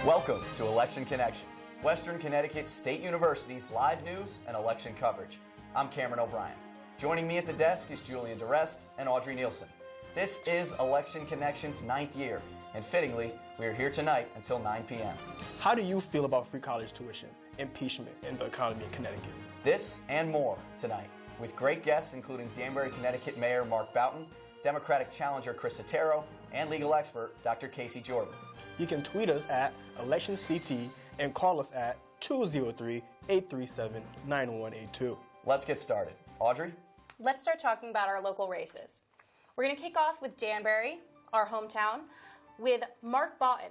Welcome to Election Connection, Western Connecticut State University's live news and election coverage. I'm Cameron O'Brien. Joining me at the desk is Julian DeRest and Audrey Nielsen. This is Election Connection's 9th year, and fittingly, we are here tonight until 9 p.m. How do you feel about free college tuition, impeachment, and the economy in Connecticut? This and more tonight, with great guests including Danbury, Connecticut Mayor Mark Boughton, Democratic challenger Chris Setaro, and legal expert Dr. Casey Jordan. You can tweet us at ElectionCT and call us at 203-837-9182. Let's get started. Audrey? Let's start talking about our local races. We're going to kick off with Danbury, our hometown, with Mark Boughton,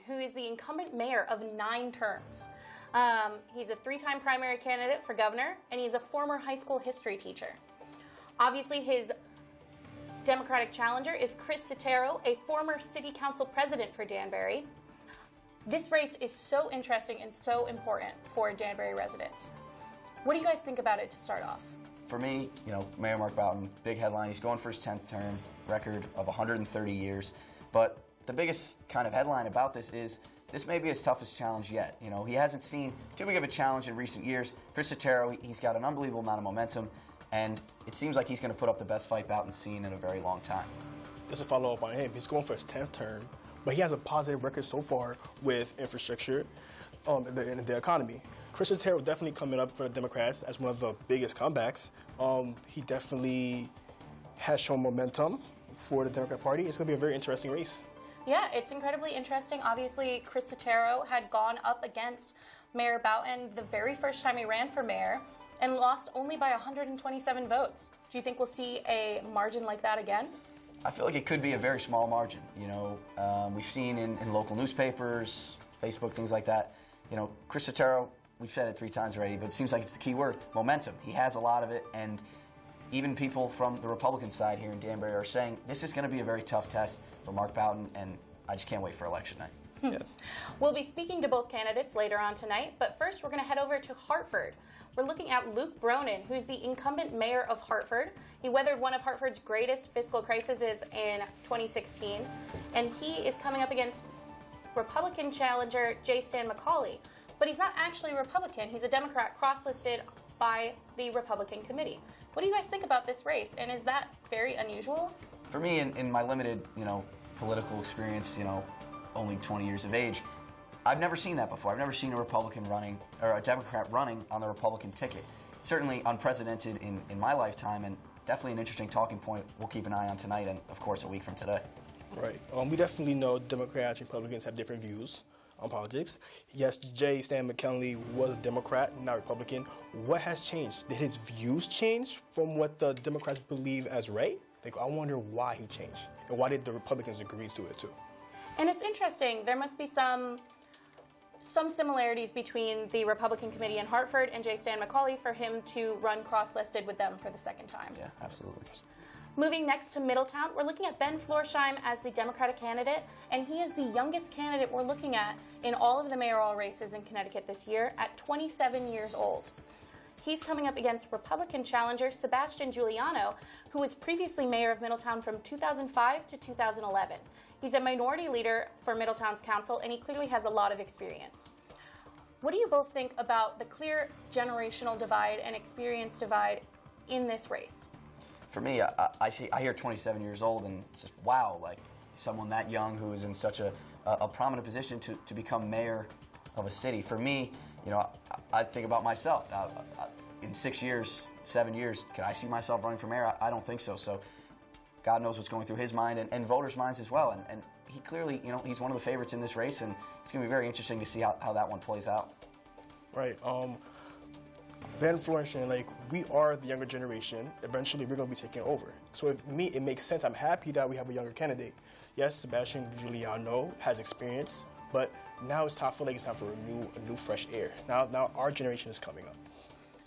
who is the incumbent mayor of 9 terms. He's a 3-time primary candidate for governor, and he's a former high school history teacher. Obviously, his Democratic challenger is Chris Setaro, a former city council president for Danbury. This race is so interesting and so important for Danbury residents. What do you guys think about it to start off? For me, Mayor Mark Boughton, big headline. He's going for his 10th term, record of 130 years. But the biggest kind of headline about this is this may be his toughest challenge yet. He hasn't seen too big of a challenge in recent years. Chris Setaro, he's got an unbelievable amount of momentum, and it seems like he's going to put up the best fight Boughton's seen in a very long time. Just to follow up on him, he's going for his 10th term, but he has a positive record so far with infrastructure and the economy. Chris Setaro definitely coming up for the Democrats as one of the biggest comebacks. He definitely has shown momentum for the Democrat Party. It's going to be a very interesting race. Yeah, it's incredibly interesting. Obviously, Chris Setaro had gone up against Mayor Boughton the very first time he ran for mayor and lost only by 127 votes. Do you think we'll see a margin like that again? I feel like it could be a very small margin. We've seen in local newspapers, Facebook, things like that. Chris Setaro, we've said it 3 times already, but it seems like it's the key word, momentum. He has a lot of it, and even people from the Republican side here in Danbury are saying this is going to be a very tough test for Mark Boughton, and I just can't wait for election night. Yeah. We'll be speaking to both candidates later on tonight, but first we're going to head over to Hartford. We're looking at Luke Bronin, who's the incumbent mayor of Hartford. He weathered one of Hartford's greatest fiscal crises in 2016, and he is coming up against Republican challenger J. Stan McCauley. But he's not actually a Republican. He's a Democrat cross-listed by the Republican committee. What do you guys think about this race, and is that very unusual? For me, in my limited, political experience, only 20 years of age, I've never seen that before. I've never seen a Republican running, or a Democrat running on the Republican ticket. Certainly unprecedented in my lifetime, and definitely an interesting talking point we'll keep an eye on tonight and, of course, a week from today. Right. We definitely know Democrats and Republicans have different views on politics. Yes, J. Stan McCauley was a Democrat, not Republican. What has changed? Did his views change from what the Democrats believe as right? I wonder why he changed, and why did the Republicans agree to it too? And it's interesting. There must be some similarities between the Republican committee in Hartford and J. Stan McCauley for him to run cross-listed with them for the second time. Yeah, absolutely. Moving next to Middletown, we're looking at Ben Florsheim as the Democratic candidate, and he is the youngest candidate we're looking at in all of the mayoral races in Connecticut this year at 27 years old. He's coming up against Republican challenger Sebastian Giuliano, who was previously mayor of Middletown from 2005 to 2011. He's a minority leader for Middletown's council, and he clearly has a lot of experience. What do you both think about the clear generational divide and experience divide in this race? For me, I hear 27 years old, and it's just, wow, like someone that young who is in such a prominent position to become mayor of a city. For me, I think about myself. In 6 years, 7 years, could I see myself running for mayor? I don't think so. So God knows what's going through his mind and voters' minds as well. And he clearly, he's one of the favorites in this race, and it's going to be very interesting to see how that one plays out. Right. Ben Florsheim, we are the younger generation. Eventually, we're going to be taking over. So to me, it makes sense. I'm happy that we have a younger candidate. Yes, Sebastian Giuliano has experience, but now it's time for it's time for a new fresh air. Now our generation is coming up.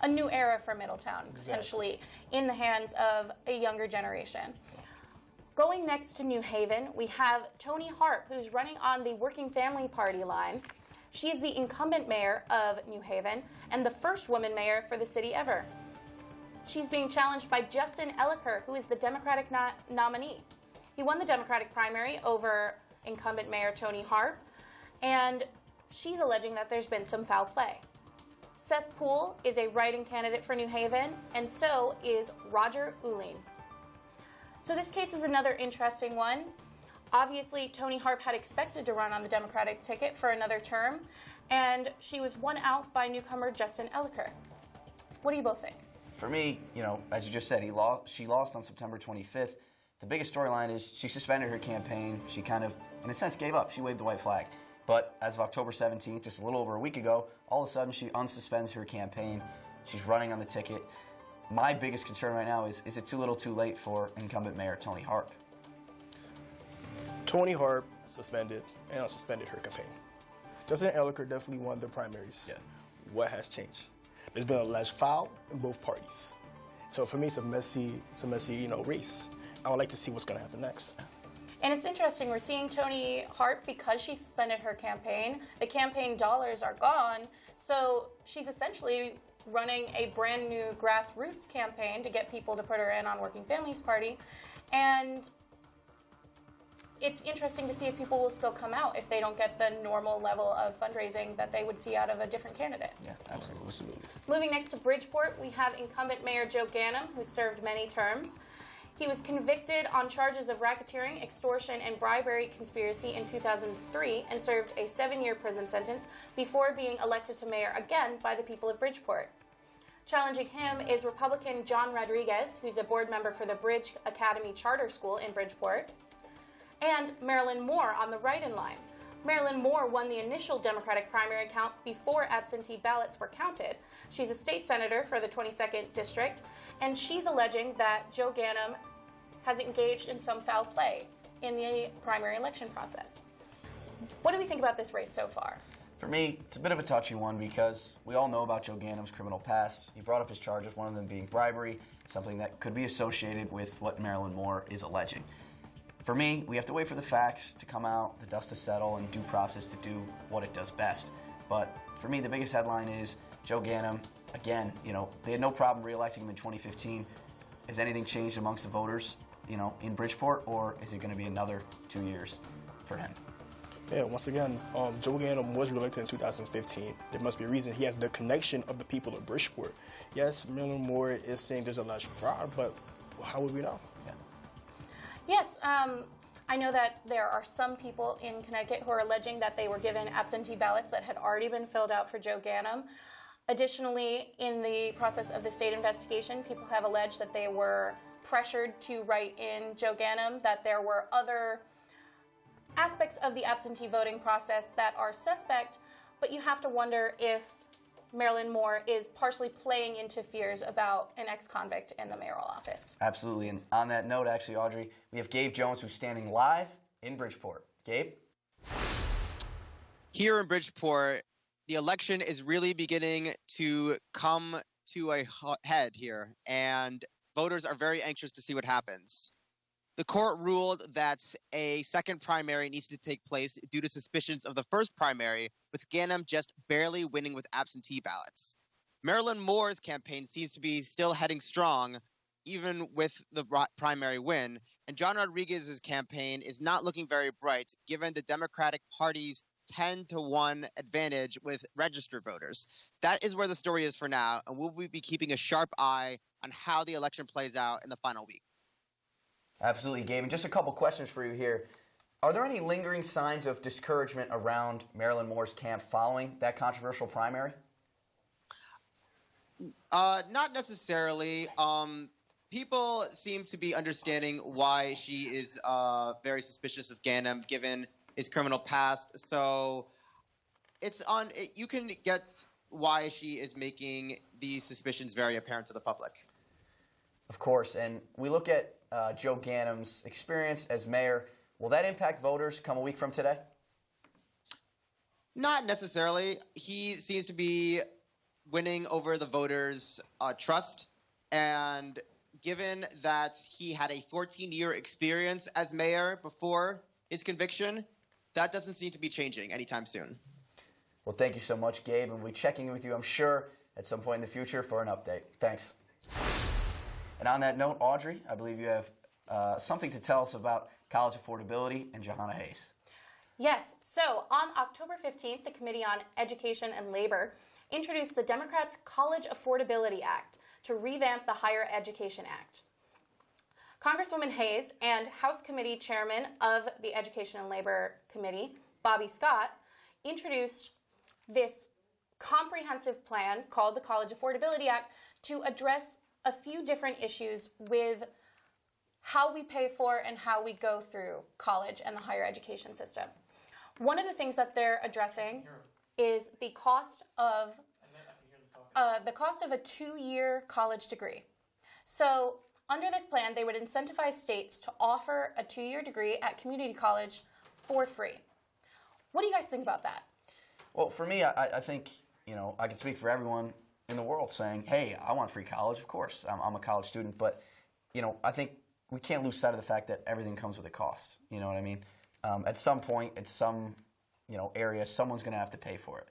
A new era for Middletown, essentially, in the hands of a younger generation. Going next to New Haven, we have Toni Harp, who's running on the Working Family Party line. She is the incumbent mayor of New Haven and the first woman mayor for the city ever. She's being challenged by Justin Elliker, who is the Democratic nominee. He won the Democratic primary over incumbent Mayor Toni Harp, and she's alleging that there's been some foul play. Seth Poole is a write-in candidate for New Haven, and so is Roger Uline. So this case is another interesting one. Obviously, Toni Harp had expected to run on the Democratic ticket for another term, and she was won out by newcomer Justin Elicker. What do you both think? For me, as you just said, she lost on September 25th. The biggest storyline is she suspended her campaign. She kind of, in a sense, gave up. She waved the white flag. But as of October 17th, just a little over a week ago, all of a sudden she unsuspends her campaign. She's running on the ticket. My biggest concern right now is it too little too late for incumbent Mayor Toni Harp? Toni Harp suspended and unsuspended her campaign. Justin Elicker definitely won the primaries. Yeah. What has changed? There's been alleged foul in both parties. So for me, it's a messy race. I would like to see what's going to happen next. And it's interesting, we're seeing Toni Harp, because she suspended her campaign, the campaign dollars are gone, so she's essentially running a brand new grassroots campaign to get people to put her in on Working Families Party. And it's interesting to see if people will still come out if they don't get the normal level of fundraising that they would see out of a different candidate. Yeah, absolutely. Moving next to Bridgeport, we have incumbent Mayor Joe Ganim, who served many terms. He was convicted on charges of racketeering, extortion, and bribery conspiracy in 2003 and served a 7-year prison sentence before being elected to mayor again by the people of Bridgeport. Challenging him is Republican John Rodriguez, who's a board member for the Bridge Academy Charter School in Bridgeport, and Marilyn Moore on the write-in line. Marilyn Moore won the initial Democratic primary count before absentee ballots were counted. She's a state senator for the 22nd District, and she's alleging that Joe Ganim has engaged in some foul play in the primary election process. What do we think about this race so far? For me, it's a bit of a touchy one because we all know about Joe Ganim's criminal past. He brought up his charges, one of them being bribery, something that could be associated with what Marilyn Moore is alleging. For me, we have to wait for the facts to come out, the dust to settle, and due process to do what it does best. But for me, the biggest headline is Joe Ganim, again, they had no problem re-electing him in 2015. Has anything changed amongst the voters, in Bridgeport, or is it going to be another 2 years for him? Yeah, once again, Joe Ganim was reelected in 2015. There must be a reason. He has the connection of the people of Bridgeport. Yes, Marilyn Moore is saying there's alleged fraud, but how would we know? Yeah. Yes, I know that there are some people in Connecticut who are alleging that they were given absentee ballots that had already been filled out for Joe Ganim. Additionally, in the process of the state investigation, people have alleged that they were pressured to write in Joe Ganim, that there were other aspects of the absentee voting process that are suspect, but you have to wonder if Marilyn Moore is partially playing into fears about an ex-convict in the mayoral office. Absolutely, and on that note, actually, Audrey, we have Gabe Jones, who's standing live in Bridgeport. Gabe? Here in Bridgeport, the election is really beginning to come to a head here, and voters are very anxious to see what happens. The court ruled that a second primary needs to take place due to suspicions of the first primary, with Ganim just barely winning with absentee ballots. Marilyn Moore's campaign seems to be still heading strong, even with the primary win, and John Rodriguez's campaign is not looking very bright, given the Democratic Party's 10-to-1 advantage with registered voters. That is where the story is for now, and we'll be keeping a sharp eye on how the election plays out in the final week. Absolutely, Gabe. And just a couple questions for you here. Are there any lingering signs of discouragement around Marilyn Moore's camp following that controversial primary? Not necessarily. People seem to be understanding why she is very suspicious of Ganim, given his criminal past. So you can get why she is making these suspicions very apparent to the public. Of course, and we look at Joe Ganim's experience as mayor. Will that impact voters come a week from today? Not necessarily. He seems to be winning over the voters' trust, and given that he had a 14-year experience as mayor before his conviction, that doesn't seem to be changing anytime soon. Well, thank you so much, Gabe, and we'll be checking in with you, I'm sure, at some point in the future for an update. Thanks. And on that note, Audrey, I believe you have something to tell us about college affordability and Johanna Hayes. Yes. So on October 15th, the Committee on Education and Labor introduced the Democrats' College Affordability Act to revamp the Higher Education Act. Congresswoman Hayes and House Committee Chairman of the Education and Labor Committee, Bobby Scott, introduced this comprehensive plan called the College Affordability Act to address a few different issues with how we pay for and how we go through college and the higher education system. One of the things that they're addressing is the cost of a 2-year college degree. So under this plan, they would incentivize states to offer a 2-year degree at community college for free. What do you guys think about that? Well, for me, I think, I can speak for everyone in the world saying, hey, I want free college, of course. I'm a college student, but, I think we can't lose sight of the fact that everything comes with a cost. You know what I mean? At some point, at some, area, someone's going to have to pay for it,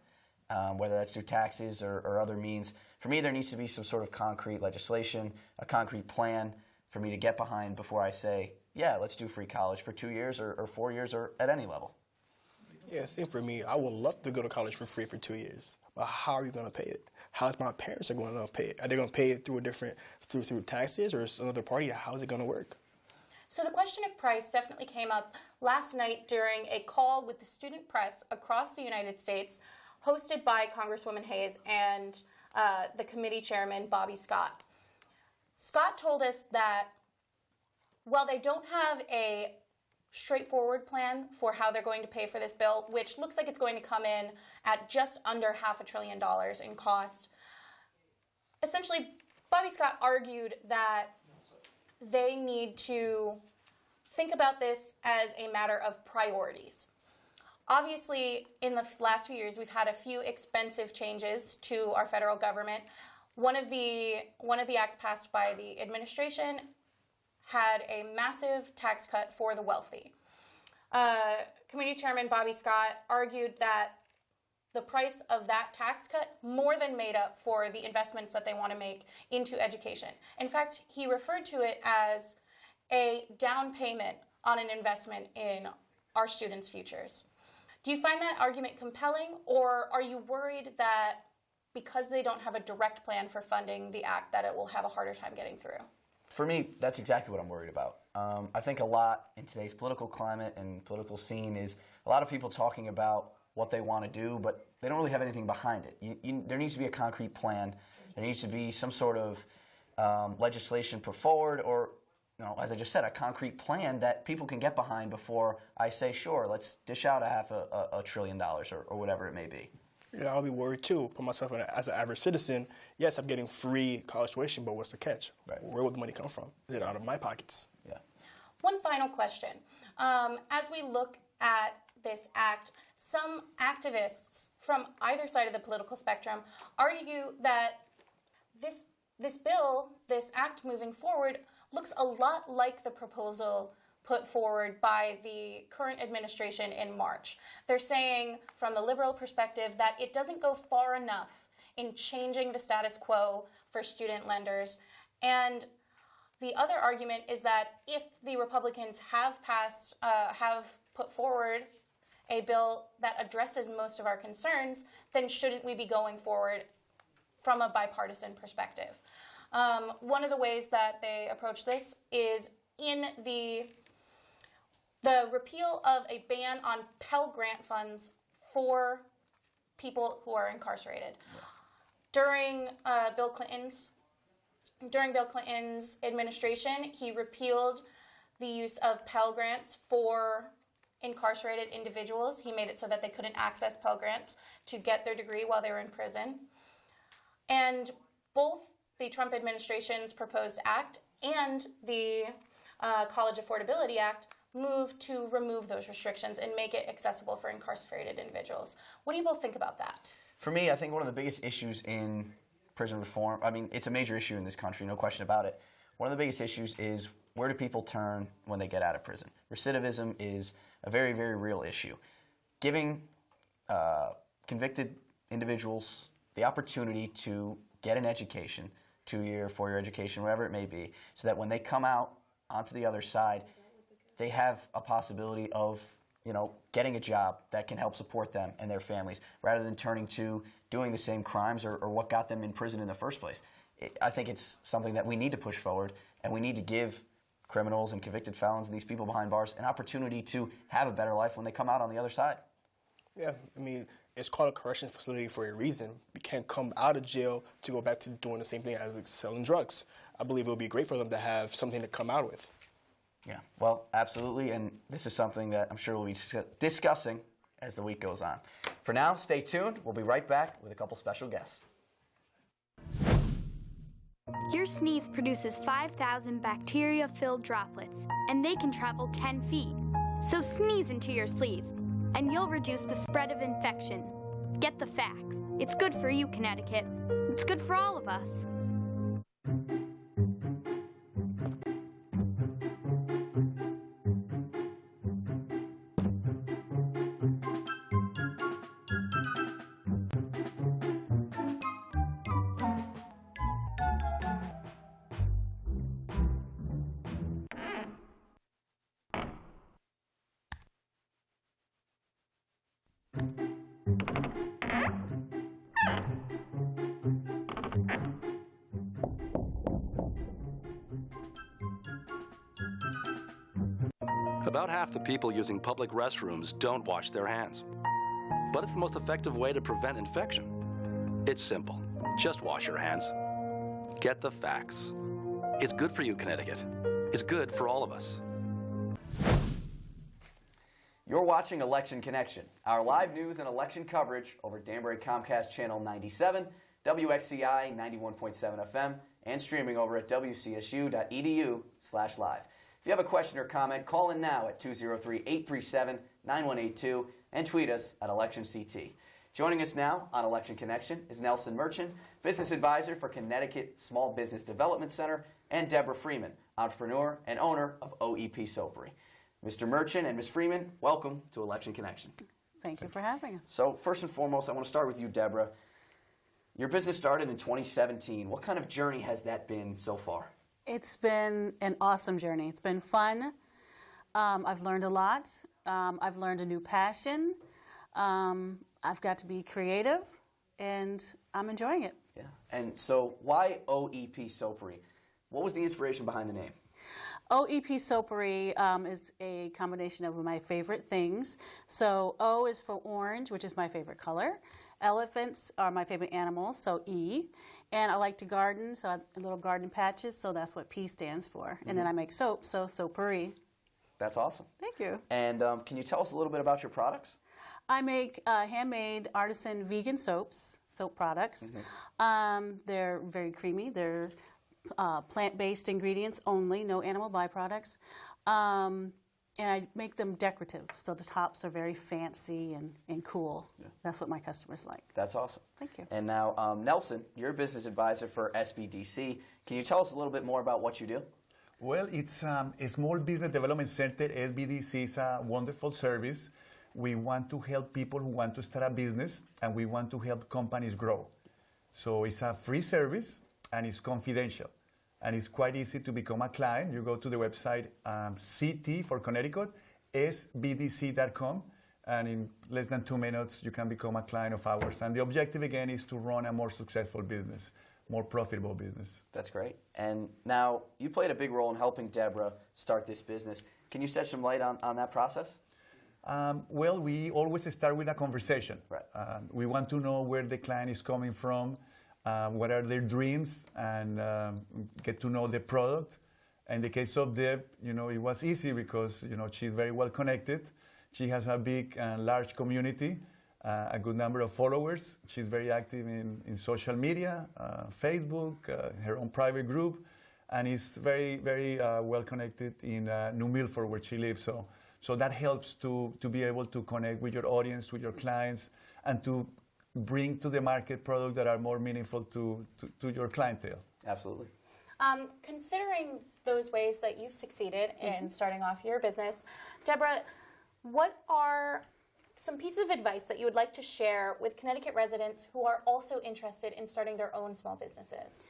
whether that's through taxes or other means. For me, there needs to be some sort of concrete legislation, a concrete plan for me to get behind before I say, yeah, let's do free college for 2 years or 4 years or at any level. Yeah, same for me. I would love to go to college for free for 2 years. But how are you going to pay it? How's my parents are going to pay it? Are they going to pay it through through taxes or another party? How is it going to work? So the question of price definitely came up last night during a call with the student press across the United States, hosted by Congresswoman Hayes and the committee chairman, Bobby Scott. Scott told us that while they don't have a straightforward plan for how they're going to pay for this bill, which looks like it's going to come in at just under $500 billion in cost, essentially, Bobby Scott argued that they need to think about this as a matter of priorities. Obviously, in the last few years, we've had a few expensive changes to our federal government. One of the acts passed by the administration had a massive tax cut for the wealthy. Committee Chairman Bobby Scott argued that the price of that tax cut more than made up for the investments that they want to make into education. In fact, he referred to it as a down payment on an investment in our students' futures. Do you find that argument compelling, or are you worried that because they don't have a direct plan for funding the act that it will have a harder time getting through? For me, that's exactly what I'm worried about. I think a lot in today's political climate and political scene is a lot of people talking about what they want to do, but they don't really have anything behind it. There needs to be a concrete plan. There needs to be some sort of legislation put forward or, as I just said, a concrete plan that people can get behind before I say, sure, let's dish out $500 billion or whatever it may be. Yeah, I'll be worried too. Put myself in as an average citizen. Yes, I'm getting free college tuition, but what's the catch? Right. Where will the money come from? Is it out of my pockets? Yeah. One final question. As we look at this act, some activists from either side of the political spectrum argue that this bill, this act moving forward, looks a lot like the proposal put forward by the current administration in March. They're saying, from the liberal perspective, that it doesn't go far enough in changing the status quo for student lenders. And the other argument is that if the Republicans have put forward a bill that addresses most of our concerns, then shouldn't we be going forward from a bipartisan perspective? One of the ways that they approach this is in the repeal of a ban on Pell Grant funds for people who are incarcerated. Yeah. During Bill Clinton's administration, he repealed the use of Pell Grants for incarcerated individuals. He made it so that they couldn't access Pell Grants to get their degree while they were in prison. And both the Trump administration's proposed act and the College Affordability Act move to remove those restrictions and make it accessible for incarcerated individuals. What do you both think about that? For me, I think one of the biggest issues in prison reform, it's a major issue in this country, no question about it. One of the biggest issues is where do people turn when they get out of prison? Recidivism is a very, very real issue. Giving convicted individuals the opportunity to get an education, 2-year, 4-year education, whatever it may be, so that when they come out onto the other side, they have a possibility of getting a job that can help support them and their families, rather than turning to doing the same crimes or what got them in prison in the first place. I think it's something that we need to push forward, and we need to give criminals and convicted felons and these people behind bars an opportunity to have a better life when they come out on the other side. Yeah, I mean, it's called a corrections facility for a reason. We can't come out of jail to go back to doing the same thing as selling drugs. I believe it would be great for them to have something to come out with. Yeah, well, absolutely, and this is something that I'm sure we'll be discussing as the week goes on. For now, stay tuned. We'll be right back with a couple special guests. Your sneeze produces 5,000 bacteria-filled droplets, and they can travel 10 feet. So sneeze into your sleeve, and you'll reduce the spread of infection. Get the facts. It's good for you, Connecticut. It's good for all of us. About half the people using public restrooms don't wash their hands. But it's the most effective way to prevent infection. It's simple. Just wash your hands. Get the facts. It's good for you, Connecticut. It's good for all of us. You're watching Election Connection, our live news and election coverage over Danbury Comcast Channel 97, WXCI 91.7 FM, and streaming over at wcsu.edu/live. If you have a question or comment, call in now at 203-837-9182 and tweet us at ElectionCT. Joining us now on Election Connection is Nelson Merchant, Business Advisor for Connecticut Small Business Development Center, and Deborah Freeman, entrepreneur and owner of OEP Soapery. Mr. Merchant and Ms. Freeman, welcome to Election Connection. Thank you for having us. So first and foremost, I want to start with you, Deborah. Your business started in 2017. What kind of journey has that been so far? It's been an awesome journey. It's been fun. I've learned a lot. I've learned a new passion. I've got to be creative, and I'm enjoying it. Yeah. And so why OEP Soapery? What was the inspiration behind the name? OEP Soapery is a combination of my favorite things. So O is for orange, which is my favorite color. Elephants are my favorite animals, so E. And I like to garden, so I have little garden patches, so that's what P stands for. And then I make soap, so Soapery. That's awesome. Thank you. And can you tell us a little bit about your products? I make handmade artisan vegan soap products. They're very creamy. They're plant-based ingredients only, no animal byproducts. And I make them decorative, so the tops are very fancy and cool. Yeah. That's what my customers like. That's awesome. Thank you. And now, Nelson, you're a business advisor for SBDC. Can you tell us a little bit more about what you do? Well, it's a Small Business Development Center. SBDC is a wonderful service. We want to help people who want to start a business, and we want to help companies grow. So it's a free service, and it's confidential. And it's quite easy to become a client. You go to the website CT for Connecticut, sbdc.com, and in less than 2 minutes, you can become a client of ours. And the objective, again, is to run a more successful business, more profitable business. That's great. And now, you played a big role in helping Deborah start this business. Can you shed some light on that process? Well, we always start with a conversation. Right. We want to know where the client is coming from, what are their dreams, and get to know the product. In the case of Deb, it was easy because, she's very well connected. She has a big and large community, a good number of followers. She's very active in social media, Facebook, her own private group, and is very, very well connected in New Milford, where she lives. So that helps to be able to connect with your audience, with your clients, and to bring to the market products that are more meaningful to your clientele. Absolutely. Considering those ways that you've succeeded in starting off your business, Deborah, what are some pieces of advice that you would like to share with Connecticut residents who are also interested in starting their own small businesses?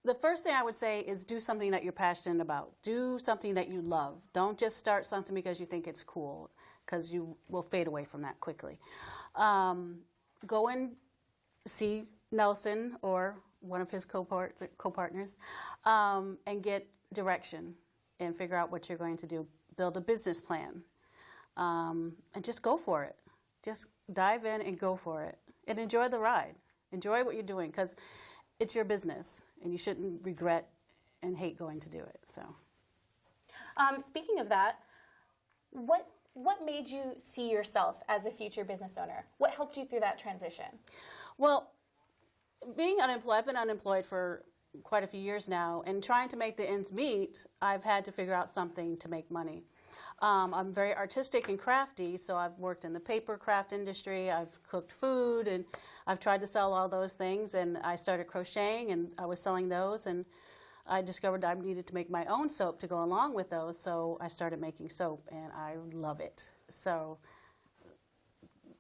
The first thing I would say is do something that you're passionate about. Do something that you love. Don't just start something because you think it's cool, because you will fade away from that quickly. Go and see Nelson or one of his co-partners and get direction and figure out what you're going to do. Build a business plan and just go for it. Just dive in and go for it and enjoy the ride. Enjoy what you're doing, because it's your business, and you shouldn't regret and hate going to do it. So, speaking of that, what made you see yourself as a future business owner? What helped you through that transition? Well, being unemployed, I've been unemployed for quite a few years now, and trying to make the ends meet, I've had to figure out something to make money. I'm very artistic and crafty, so I've worked in the paper craft industry, I've cooked food, and I've tried to sell all those things, and I started crocheting, and I was selling those, and I discovered I needed to make my own soap to go along with those, so I started making soap, and I love it. So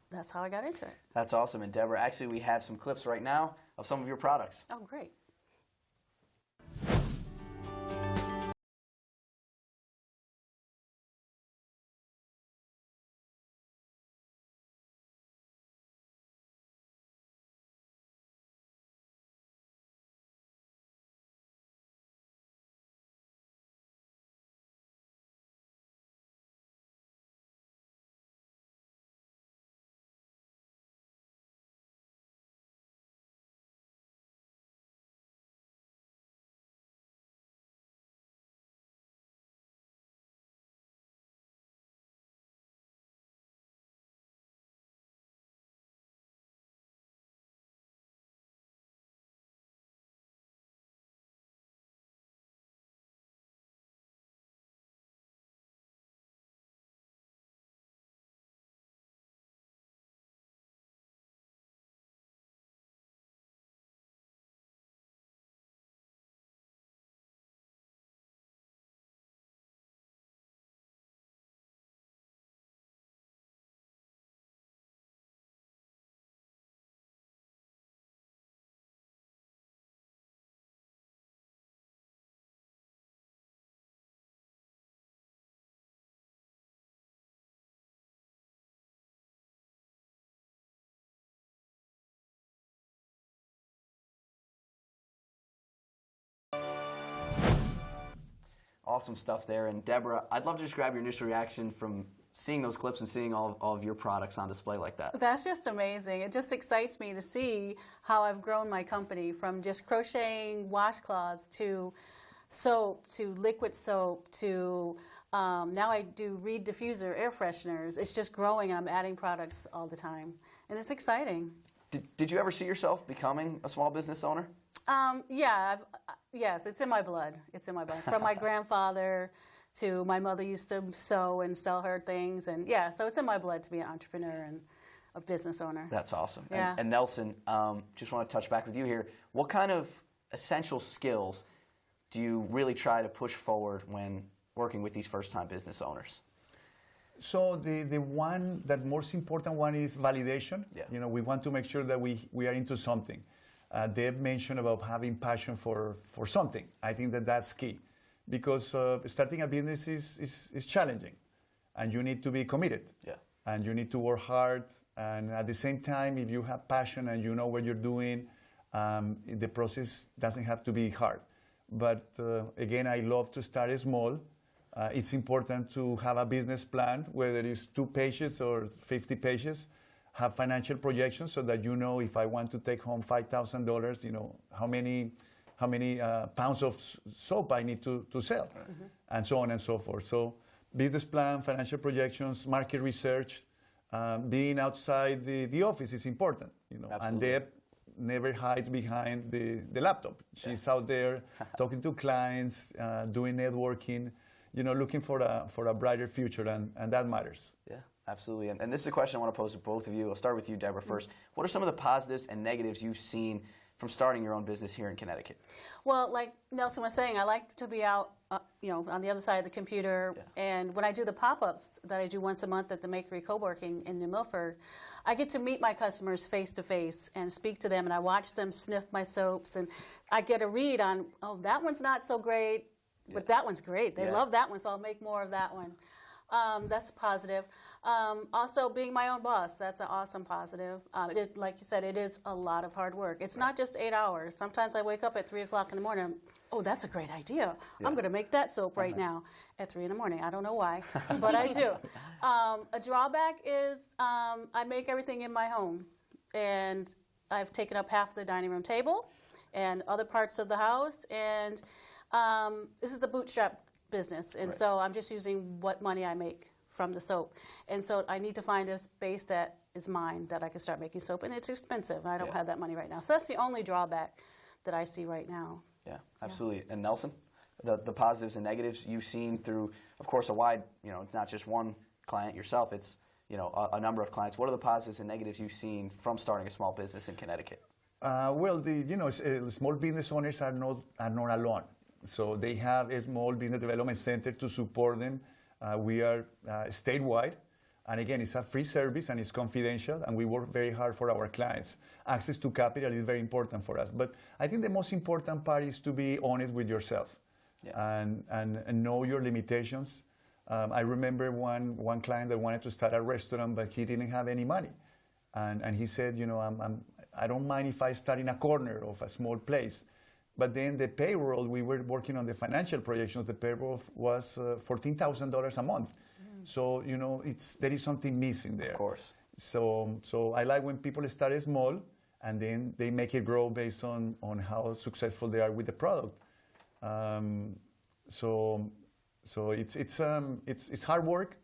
that's how I got into it. That's awesome. And Deborah, actually we have some clips right now of some of your products. Oh, great. Awesome stuff there. And Deborah, I'd love to just grab your initial reaction from seeing those clips and seeing all of your products on display like that. That's just amazing. It just excites me to see how I've grown my company from just crocheting washcloths to soap to liquid soap to now I do reed diffuser air fresheners. It's just growing, and I'm adding products all the time. And it's exciting. Did you ever see yourself becoming a small business owner? Yeah, yes, it's in my blood. It's in my blood. From my grandfather to my mother used to sew and sell her things. And yeah, so it's in my blood to be an entrepreneur and a business owner. That's awesome. Yeah. And Nelson, just want to touch back with you here. What kind of essential skills do you really try to push forward when working with these first-time business owners? So the most important one is validation. Yeah. You know, we want to make sure that we are into something. Deb mentioned about having passion for something. I think that's key, because starting a business is challenging, and you need to be committed. Yeah. And you need to work hard. And at the same time, if you have passion and you know what you're doing, the process doesn't have to be hard. But again, I love to start small. It's important to have a business plan, whether it's 2 pages or 50 pages. Have financial projections so that you know, if I want to take home $5,000, you know, how many pounds of soap I need to sell, and so on and so forth. So business plan, financial projections, market research, being outside the office is important, you know. Absolutely. And Deb never hides behind the laptop. She's out there talking to clients, doing networking, you know, looking for a brighter future, and that matters. Yeah, absolutely. And this is a question I want to pose to both of you. I'll start with you, Deborah, first. What are some of the positives and negatives you've seen from starting your own business here in Connecticut? Well, like Nelson was saying, I like to be out, on the other side of the computer. Yeah. And when I do the pop-ups that I do once a month at the Makery Co-working in New Milford, I get to meet my customers face to face and speak to them, and I watch them sniff my soaps, and I get a read on, oh, that one's not so great, but that one's great. They love that one, so I'll make more of that one. That's positive. Also, being my own boss, that's an awesome positive. Like you said, it is a lot of hard work. It's not just 8 hours. Sometimes I wake up at 3 o'clock in the morning. Oh, that's a great idea. I'm going to make that soap right now at 3 in the morning. I don't know why, but I do. A drawback is I make everything in my home, and I've taken up half the dining room table and other parts of the house, and this is a bootstrap business, and so I'm just using what money I make from the soap. And so I need to find a space that is mine that I can start making soap, and it's expensive, and I don't have that money right now. So that's the only drawback that I see right now. Yeah, absolutely. And Nelson, the positives and negatives you've seen through, of course, a wide, it's not just one client yourself, it's, a number of clients. What are the positives and negatives you've seen from starting a small business in Connecticut? Well, small business owners are not alone. So they have a small business development center to support them. We are statewide. And again, it's a free service and it's confidential, and we work very hard for our clients. Access to capital is very important for us. But I think the most important part is to be honest with yourself and know your limitations. I remember one client that wanted to start a restaurant, but he didn't have any money. And he said, I don't mind if I start in a corner of a small place. But then the payroll, we were working on the financial projections, the payroll was $14,000 a month. So, there is something missing there. Of course. So I like when people start small and then they make it grow based on how successful they are with the product. So it's hard work,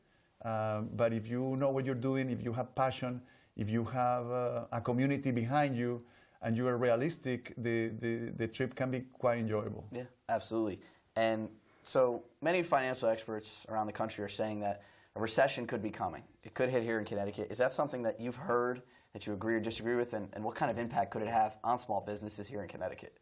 but if you know what you're doing, if you have passion, if you have a community behind you, and you are realistic, the trip can be quite enjoyable. Yeah, absolutely. And so many financial experts around the country are saying that a recession could be coming. It could hit here in Connecticut. Is that something that you've heard, that you agree or disagree with, and what kind of impact could it have on small businesses here in Connecticut?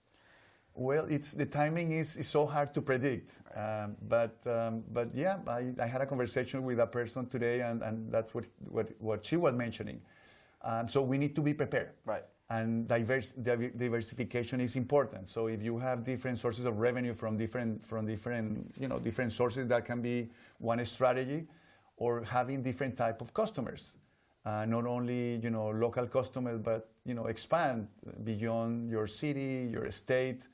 Well, the timing is so hard to predict. Right. But yeah, I had a conversation with a person today, and that's what she was mentioning. So we need to be prepared. Right. And diversification is important. So if you have different sources of revenue from different sources, that can be one strategy, or having different type of customers, not only local customers, but expand beyond your city, your state,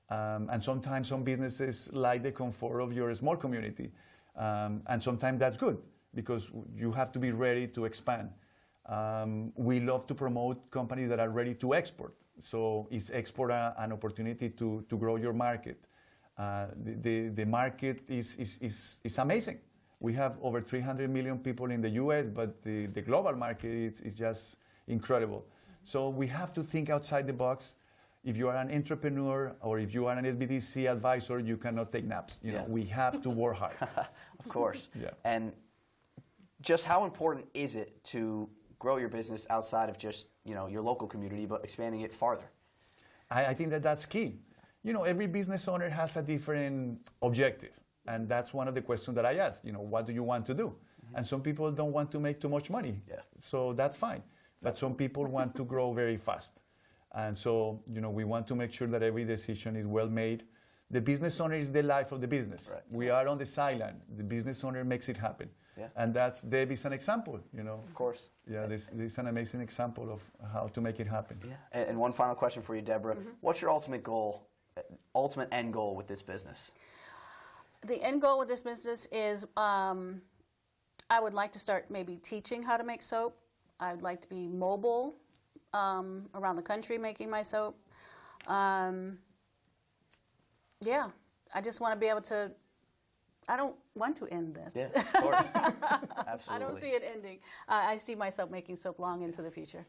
and sometimes some businesses like the comfort of your small community, and sometimes that's good because you have to be ready to expand. We love to promote companies that are ready to export. So is export an opportunity to grow your market? The market is amazing. We have over 300 million people in the US, but the global market is just incredible. So we have to think outside the box. If you are an entrepreneur or if you are an SBDC advisor, you cannot take naps. We have to work hard. Of course. Yeah. And just how important is it to grow your business outside of just your local community, but expanding it farther? I think that's key. Every business owner has a different objective, and that's one of the questions that I ask. What do you want to do? Mm-hmm. And some people don't want to make too much money, so that's fine. But some people want to grow very fast, and so we want to make sure that every decision is well made. The business owner is the life of the business. Right. We are on the sideline. The business owner makes it happen. Yeah. And Deb is an example, Of course. Yeah, this is an amazing example of how to make it happen. Yeah. And one final question for you, Deborah. Mm-hmm. What's your ultimate end goal with this business? The end goal with this business is I would like to start maybe teaching how to make soap. I would like to be mobile around the country making my soap. Yeah, I just want to be able to. I don't want to end this. Yeah, of course. Absolutely. I don't see it ending. I see myself making soap long into the future.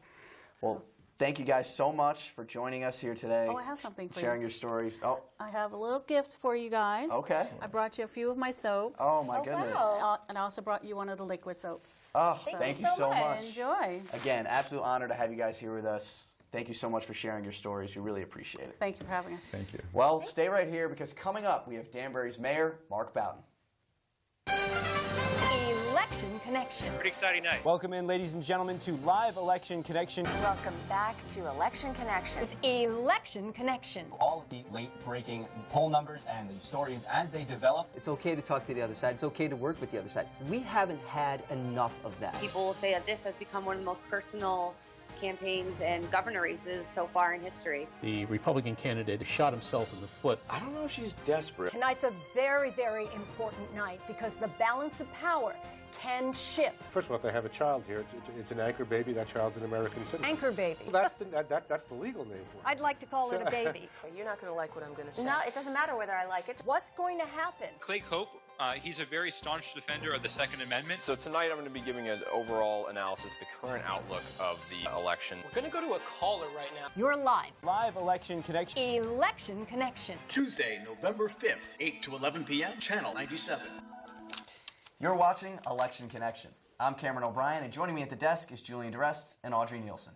Well, thank you guys so much for joining us here today. Oh, I have something for you. Sharing your stories. Oh. I have a little gift for you guys. Okay. I brought you a few of my soaps. Oh, my goodness. Wow. And I also brought you one of the liquid soaps. Oh, thank you so much. Enjoy. Again, absolute honor to have you guys here with us. thank you so much for sharing your stories. We really appreciate it. Thank you for having us. Thank you. Well, stay right here because coming up, we have Danbury's Mayor, Mark Boughton. Election Connection. Pretty exciting night. Welcome in, ladies and gentlemen, to Live Election Connection. Welcome back to Election Connection. It's Election Connection. All of the late-breaking poll numbers and the stories as they develop. It's okay to talk to the other side. It's okay to work with the other side. We haven't had enough of that. People will say that this has become one of the most personal campaigns and governor races so far in history. The Republican candidate shot himself in the foot. I don't know if she's desperate. Tonight's a very, very important night because the balance of power can shift. First of all, if they have a child here, it's an anchor baby. That child's an American citizen. Anchor baby. That's the legal name for it. I'd like to call it a baby. You're not going to like what I'm going to say. No, it doesn't matter whether I like it. What's going to happen? Clay Cope, he's a very staunch defender of the Second Amendment. So tonight I'm going to be giving an overall analysis of the current outlook of the election. We're going to go to a caller right now. You're live. Live Election Connection. Election Connection. Tuesday, November 5th, 8 to 11 p.m., Channel 97. You're watching Election Connection. I'm Cameron O'Brien, and joining me at the desk is Julian DeRest and Audrey Nielsen.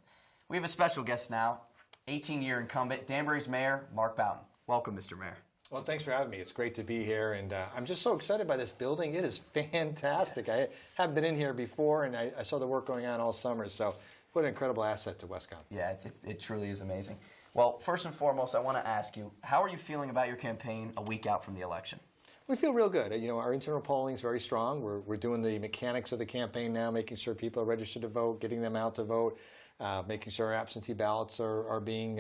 We have a special guest now, 18-year incumbent, Danbury's Mayor, Mark Boughton. Welcome, Mr. Mayor. Well, thanks for having me. It's great to be here, and I'm just so excited by this building. It is fantastic. Yes. I haven't been in here before, and I saw the work going on all summer, so what an incredible asset to Westcon. Yeah, it truly is amazing. Well, first and foremost, I want to ask you, how are you feeling about your campaign a week out from the election? We feel real good. You know, our internal polling is very strong. We're doing the mechanics of the campaign now, making sure people are registered to vote, getting them out to vote, making sure absentee ballots are being,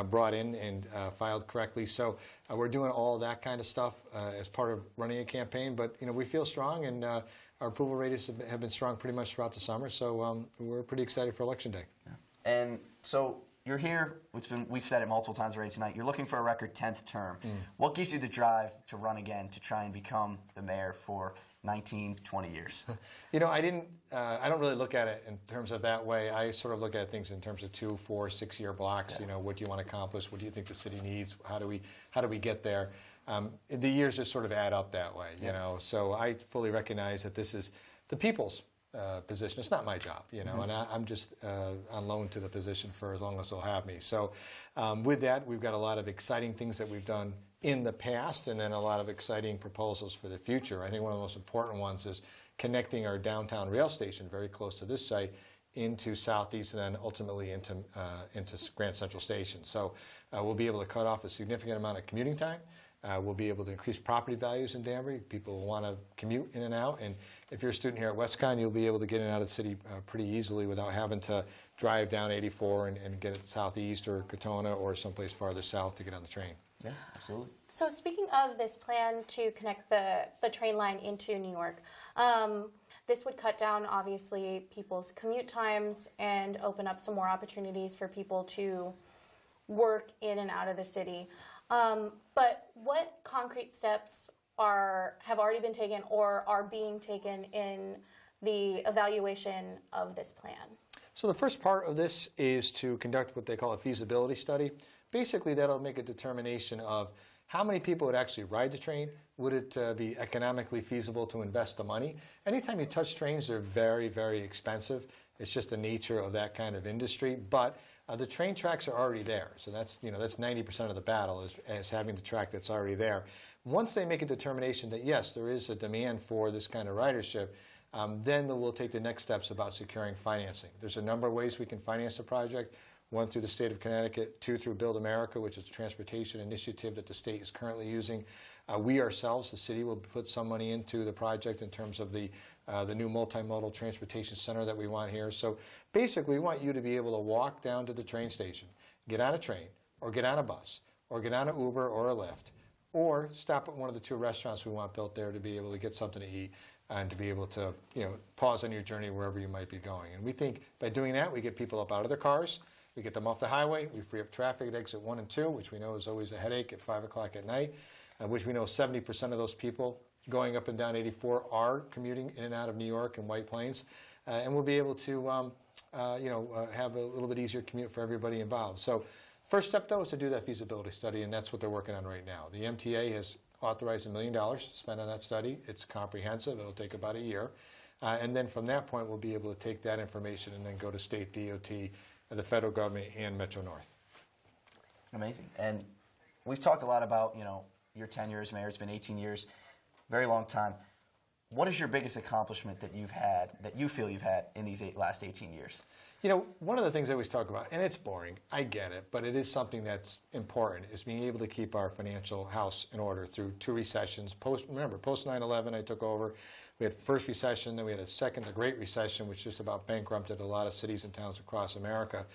brought in and filed correctly. So we're doing all that kind of stuff as part of running a campaign. But, you know, we feel strong, and our approval ratings have been strong pretty much throughout the summer. So we're pretty excited for Election Day. Yeah. And so you're here, we've said it multiple times already tonight, you're looking for a record 10th term. What gives you the drive to run again, to try and become the mayor for 19, 20 years? You know, I don't really look at it in terms of that way. I sort of look at things in terms of 2, 4, 6-year blocks. Yeah. You know, what do you want to accomplish? What do you think the city needs? How do we get there? The years just sort of add up that way, you know. So I fully recognize that this is the people's position. It's not my job, you know, and I'm just on loan to the position for as long as they'll have me. So with that, we've got a lot of exciting things that we've done in the past, and then a lot of exciting proposals for the future. I think one of the most important ones is connecting our downtown rail station very close to this site into Southeast and then ultimately into Grand Central Station. So we'll be able to cut off a significant amount of commuting time. We'll be able to increase property values in Danbury. People will want to commute in and out. And if you're a student here at Westcon, you'll be able to get in and out of the city pretty easily without having to drive down 84 and get it southeast or Katona or someplace farther south to get on the train. Yeah, absolutely. So speaking of this plan to connect the train line into New York, this would cut down, obviously, people's commute times and open up some more opportunities for people to work in and out of the city. But what concrete steps have already been taken or are being taken in the evaluation of this plan? So the first part of this is to conduct what they call a feasibility study. Basically, that'll make a determination of how many people would actually ride the train. Would it be economically feasible to invest the money? Anytime you touch trains, they're very, very expensive. It's just the nature of that kind of industry. But the train tracks are already there, so that's 90% of the battle is having the track that's already there. Once they make a determination that yes, there is a demand for this kind of ridership, then we'll take the next steps about securing financing. There's a number of ways we can finance the project. 1 through the state of Connecticut, 2 through Build America, which is a transportation initiative that the state is currently using. We ourselves, the city, will put some money into the project in terms of the new multimodal transportation center that we want here. So basically, we want you to be able to walk down to the train station, get on a train, or get on a bus, or get on an Uber or a Lyft, or stop at one of the 2 restaurants we want built there to be able to get something to eat and to be able to pause on your journey wherever you might be going. And we think by doing that, we get people up out of their cars, we get them off the highway, we free up traffic at exit 1 and 2, which we know is always a headache at 5 o'clock at night, which we know 70% of those people going up and down 84 are commuting in and out of New York and White Plains, and we'll be able to have a little bit easier commute for everybody involved. So first step, though, is to do that feasibility study, and that's what they're working on right now. The MTA has authorized $1 million to spend on that study. It's comprehensive. It'll take about a year. And then from that point, we'll be able to take that information and then go to state DOT the federal government and Metro North. Amazing. And we've talked a lot about, your tenure as mayor. It's been 18 years, very long time. What is your biggest accomplishment that you've had, that you feel you've had in these last 18 years? One of the things I always talk about, and it's boring, I get it, but it is something that's important, is being able to keep our financial house in order through 2 recessions. Remember, post 9/11, I took over. We had the first recession, then we had a second, the Great Recession, which just about bankrupted a lot of cities and towns across America.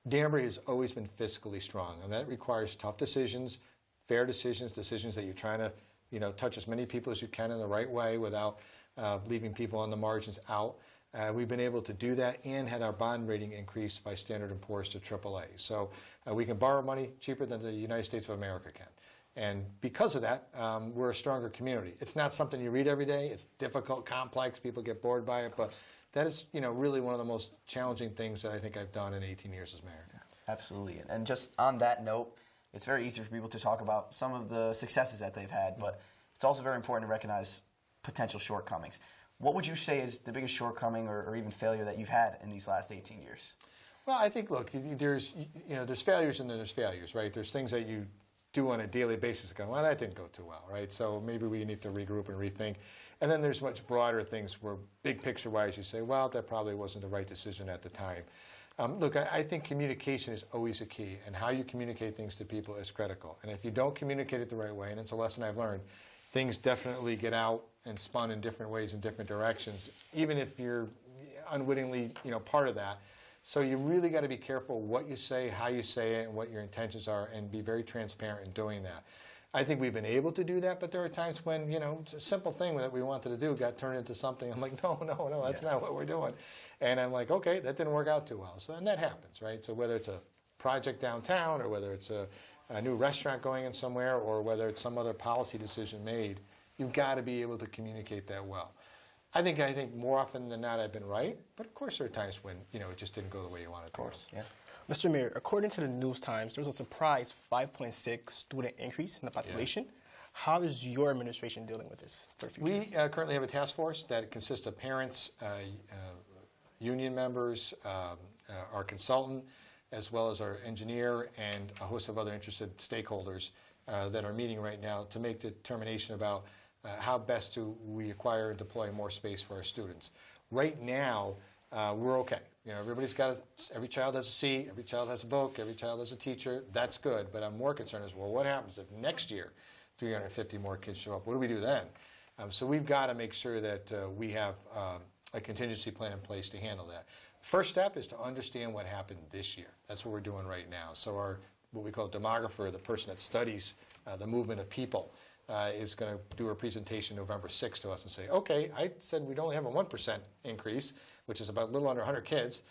Danbury has always been fiscally strong, and that requires tough decisions, fair decisions, decisions that you're trying to touch as many people as you can in the right way without leaving people on the margins out. We've been able to do that and had our bond rating increased by Standard & Poor's to AAA. So we can borrow money cheaper than the United States of America can. And because of that, we're a stronger community. It's not something you read every day. It's difficult, complex. People get bored by it. But that is, really one of the most challenging things that I think I've done in 18 years as mayor. Absolutely. And just on that note, it's very easy for people to talk about some of the successes that they've had, but it's also very important to recognize potential shortcomings. What would you say is the biggest shortcoming or even failure that you've had in these last 18 years? Well, I think, look, there's failures and then there's failures, right? There's things that you do on a daily basis going, well, that didn't go too well, right? So maybe we need to regroup and rethink. And then there's much broader things where big picture-wise you say, well, that probably wasn't the right decision at the time. Look, I think communication is always a key, and how you communicate things to people is critical. And if you don't communicate it the right way, and it's a lesson I've learned, things definitely get out and spun in different ways in different directions, even if you're unwittingly, part of that. So you really got to be careful what you say, how you say it, and what your intentions are, and be very transparent in doing that. I think we've been able to do that, but there are times when, it's a simple thing that we wanted to do got turned into something. I'm like, no, that's not what we're doing. And I'm like, okay, that didn't work out too well. So, and that happens, right? So whether it's a project downtown or whether it's a new restaurant going in somewhere or whether it's some other policy decision made, you've got to be able to communicate that well. I think more often than not I've been right, but of course there are times when, it just didn't go the way you wanted it to. Of course, yeah. Mr. Mayor, according to the News Times, there was a surprise 5.6 student increase in the population. Yeah. How is your administration dealing with this for the future? We currently have a task force that consists of parents, union members, our consultant, as well as our engineer and a host of other interested stakeholders that are meeting right now to make determination about how best do we acquire and deploy more space for our students. Right now, we're okay. Everybody's got every child has a seat, every child has a book, every child has a teacher. That's good, but I'm more concerned as well, what happens if next year 350 more kids show up? What do we do then? So we've got to make sure that we have a contingency plan in place to handle that. First step is to understand what happened this year. That's what we're doing right now. So our what we call demographer, the person that studies the movement of people, is going to do a presentation November 6th to us and say, okay, I said we'd only have a 1% increase, which is about a little under 100 kids,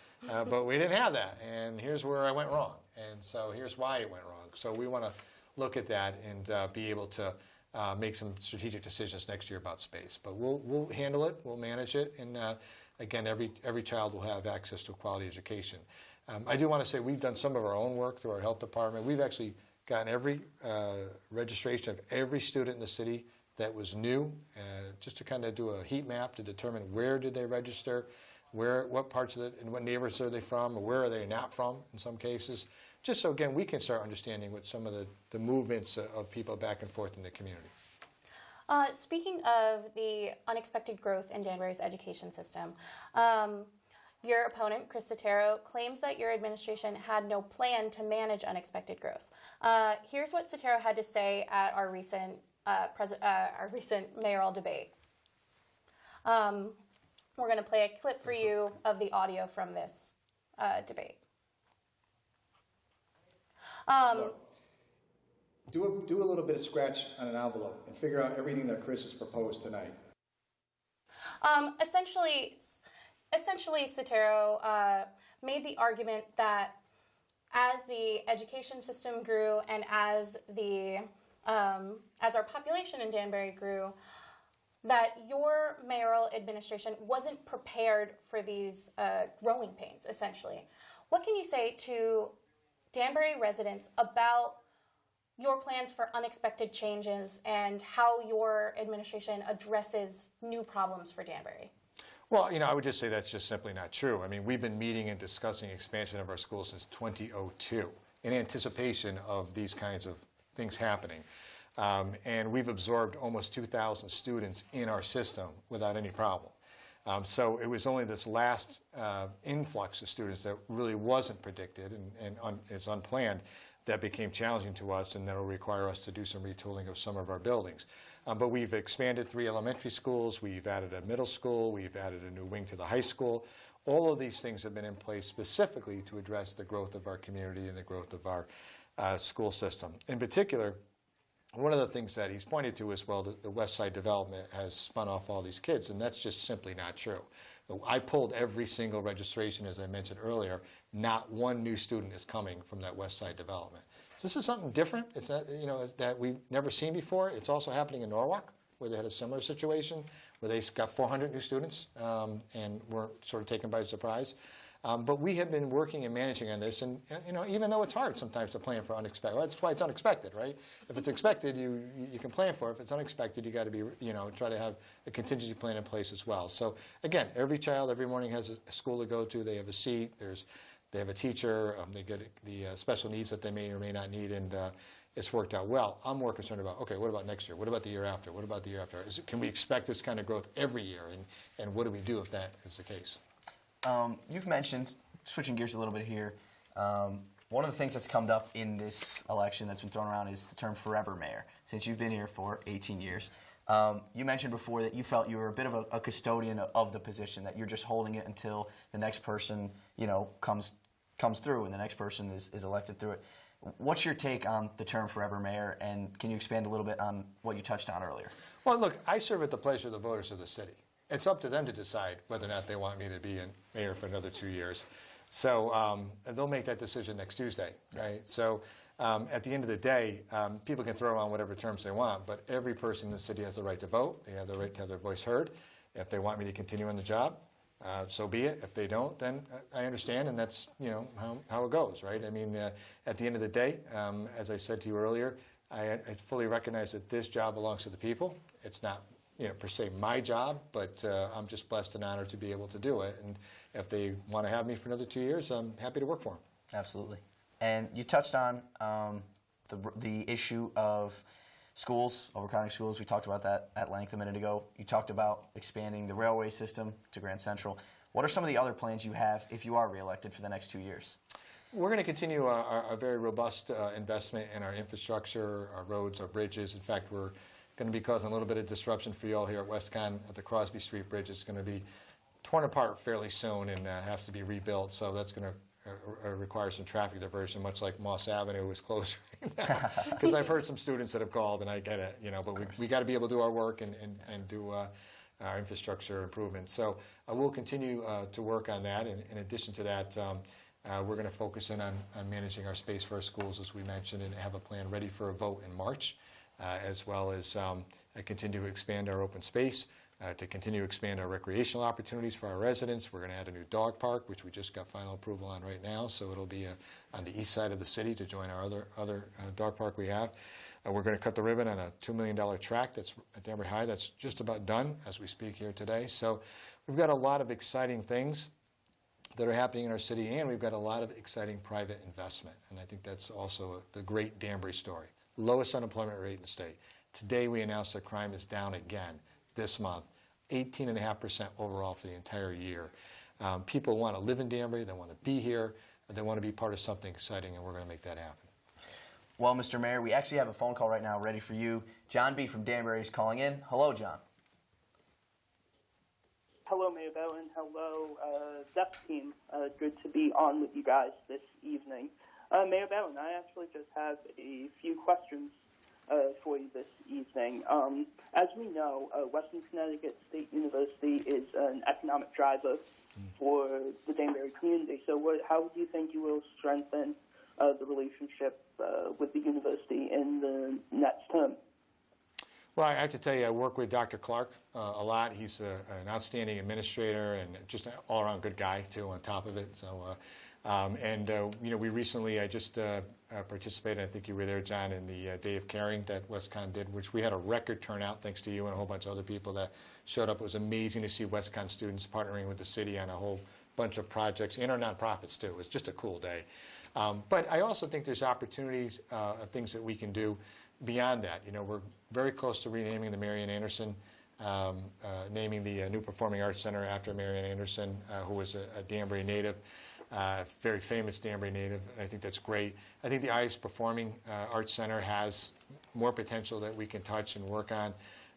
but we didn't have that, and here's where I went wrong, and so here's why it went wrong. So we want to look at that and be able to make some strategic decisions next year about space. But we'll handle it, we'll manage it, and again, every child will have access to a quality education. I do want to say we've done some of our own work through our health department. We've actually gotten every registration of every student in the city that was new, just to kind of do a heat map to determine where did they register, what parts of it, and what neighborhoods are they from, or where are they not from in some cases, just so, again, we can start understanding what some of the movements of people back and forth in the community. Speaking of the unexpected growth in Danbury's education system, your opponent, Chris Setaro, claims that your administration had no plan to manage unexpected growth. Here's what Setaro had to say at our recent mayoral debate. We're going to play a clip for you of the audio from this debate. Do a little bit of scratch on an envelope and figure out everything that Chris has proposed tonight. Essentially, Setaro made the argument that as the education system grew and as our population in Danbury grew, that your mayoral administration wasn't prepared for these growing pains, essentially. What can you say to Danbury residents about your plans for unexpected changes and how your administration addresses new problems for Danbury? Well, I would just say that's just simply not true. I mean, we've been meeting and discussing expansion of our schools since 2002 in anticipation of these kinds of things happening. And we've absorbed almost 2,000 students in our system without any problem. So it was only this last influx of students that really wasn't predicted and is unplanned that became challenging to us, and that will require us to do some retooling of some of our buildings. But we've expanded 3 elementary schools, we've added a middle school, we've added a new wing to the high school. All of these things have been in place specifically to address the growth of our community and the growth of our school system. In particular, one of the things that he's pointed to is, well, the West Side development has spun off all these kids, and that's just simply not true. I pulled every single registration, as I mentioned earlier. Not one new student is coming from that West Side development. So this is something different. It's not, that we've never seen before. It's also happening in Norwalk, where they had a similar situation, where they got 400 new students and were sort of taken by surprise. But we have been working and managing on this, and even though it's hard sometimes to plan for unexpected, well, that's why it's unexpected, right? If it's expected, you can plan for it. If it's unexpected, you got to be, try to have a contingency plan in place as well. So again, every child every morning has a school to go to. They have a seat. They have a teacher. They get the special needs that they may or may not need, and it's worked out well. I'm more concerned about, okay, what about next year? What about the year after? What about the year after? Can we expect this kind of growth every year? And what do we do if that is the case? You've mentioned, switching gears a little bit here, one of the things that's come up in this election that's been thrown around is the term forever mayor, since you've been here for 18 years. You mentioned before that you felt you were a bit of a custodian of the position, that you're just holding it until the next person, comes through and the next person is elected through it. What's your take on the term forever mayor, and can you expand a little bit on what you touched on earlier? Well, look, I serve at the pleasure of the voters of the city. It's up to them to decide whether or not they want me to be mayor for another 2 years. So they'll make that decision next Tuesday, right? So at the end of the day, people can throw around whatever terms they want, but every person in the city has the right to vote. They have the right to have their voice heard. If they want me to continue on the job, so be it. If they don't, then I understand, and that's how it goes, right? I mean, at the end of the day, as I said to you earlier, I fully recognize that this job belongs to the people. It's not per se my job, but I'm just blessed and honored to be able to do it. And if they want to have me for another 2 years, I'm happy to work for them. Absolutely. And you touched on the issue of schools, overcrowding schools. We talked about that at length a minute ago. You talked about expanding the railway system to Grand Central. What are some of the other plans you have if you are reelected for the next 2 years? We're going to continue our very robust investment in our infrastructure, our roads, our bridges. In fact, we're going to be causing a little bit of disruption for you all here at WestCon. The Crosby Street Bridge is going to be torn apart fairly soon and has to be rebuilt. So that's going to require some traffic diversion, much like Moss Avenue is closed right now. Because I've heard some students that have called, and I get it, but we got to be able to do our work and do our infrastructure improvements. So we'll continue to work on that. And in addition to that, we're going to focus in on managing our space for our schools, as we mentioned, and have a plan ready for a vote in March, as well as continue to expand our open space, to continue to expand our recreational opportunities for our residents. We're going to add a new dog park, which we just got final approval on right now, so it'll be on the east side of the city to join our other dog park we have. We're going to cut the ribbon on a $2 million track that's at Danbury High. That's just about done as we speak here today. So we've got a lot of exciting things that are happening in our city, and we've got a lot of exciting private investment. And I think that's also the great Danbury story. Lowest unemployment rate in the state. Today we announced that crime is down again this month, 18.5% overall for the entire year. People want to live in Danbury, they want to be here, they want to be part of something exciting, and we're going to make that happen. Well, Mr. Mayor, we actually have a phone call right now ready for you. John B. from Danbury is calling in. Hello, John. Hello, Mayor Boughton. Hello, DEF team. Good to be on with you guys this evening. Mayor Boughton, I actually just have a few questions for you this evening. As we know, Western Connecticut State University is an economic driver for the Danbury community. So how do you think you will strengthen the relationship with the university in the next term? Well, I have to tell you, I work with Dr. Clark a lot. He's an outstanding administrator and just an all-around good guy, too, on top of it. So We recently, I just participated, I think you were there, John, in the Day of Caring that WestCon did, which we had a record turnout thanks to you and a whole bunch of other people that showed up. It was amazing to see WestCon students partnering with the city on a whole bunch of projects, and our nonprofits too. It was just a cool day. But I also think there's opportunities, things that we can do beyond that. We're very close to renaming the Marian Anderson, naming the new Performing Arts Center after Marian Anderson, who was a Danbury native. Very famous Danbury native, and I think that's great. I think the ICE Performing Arts Center has more potential that we can touch and work on,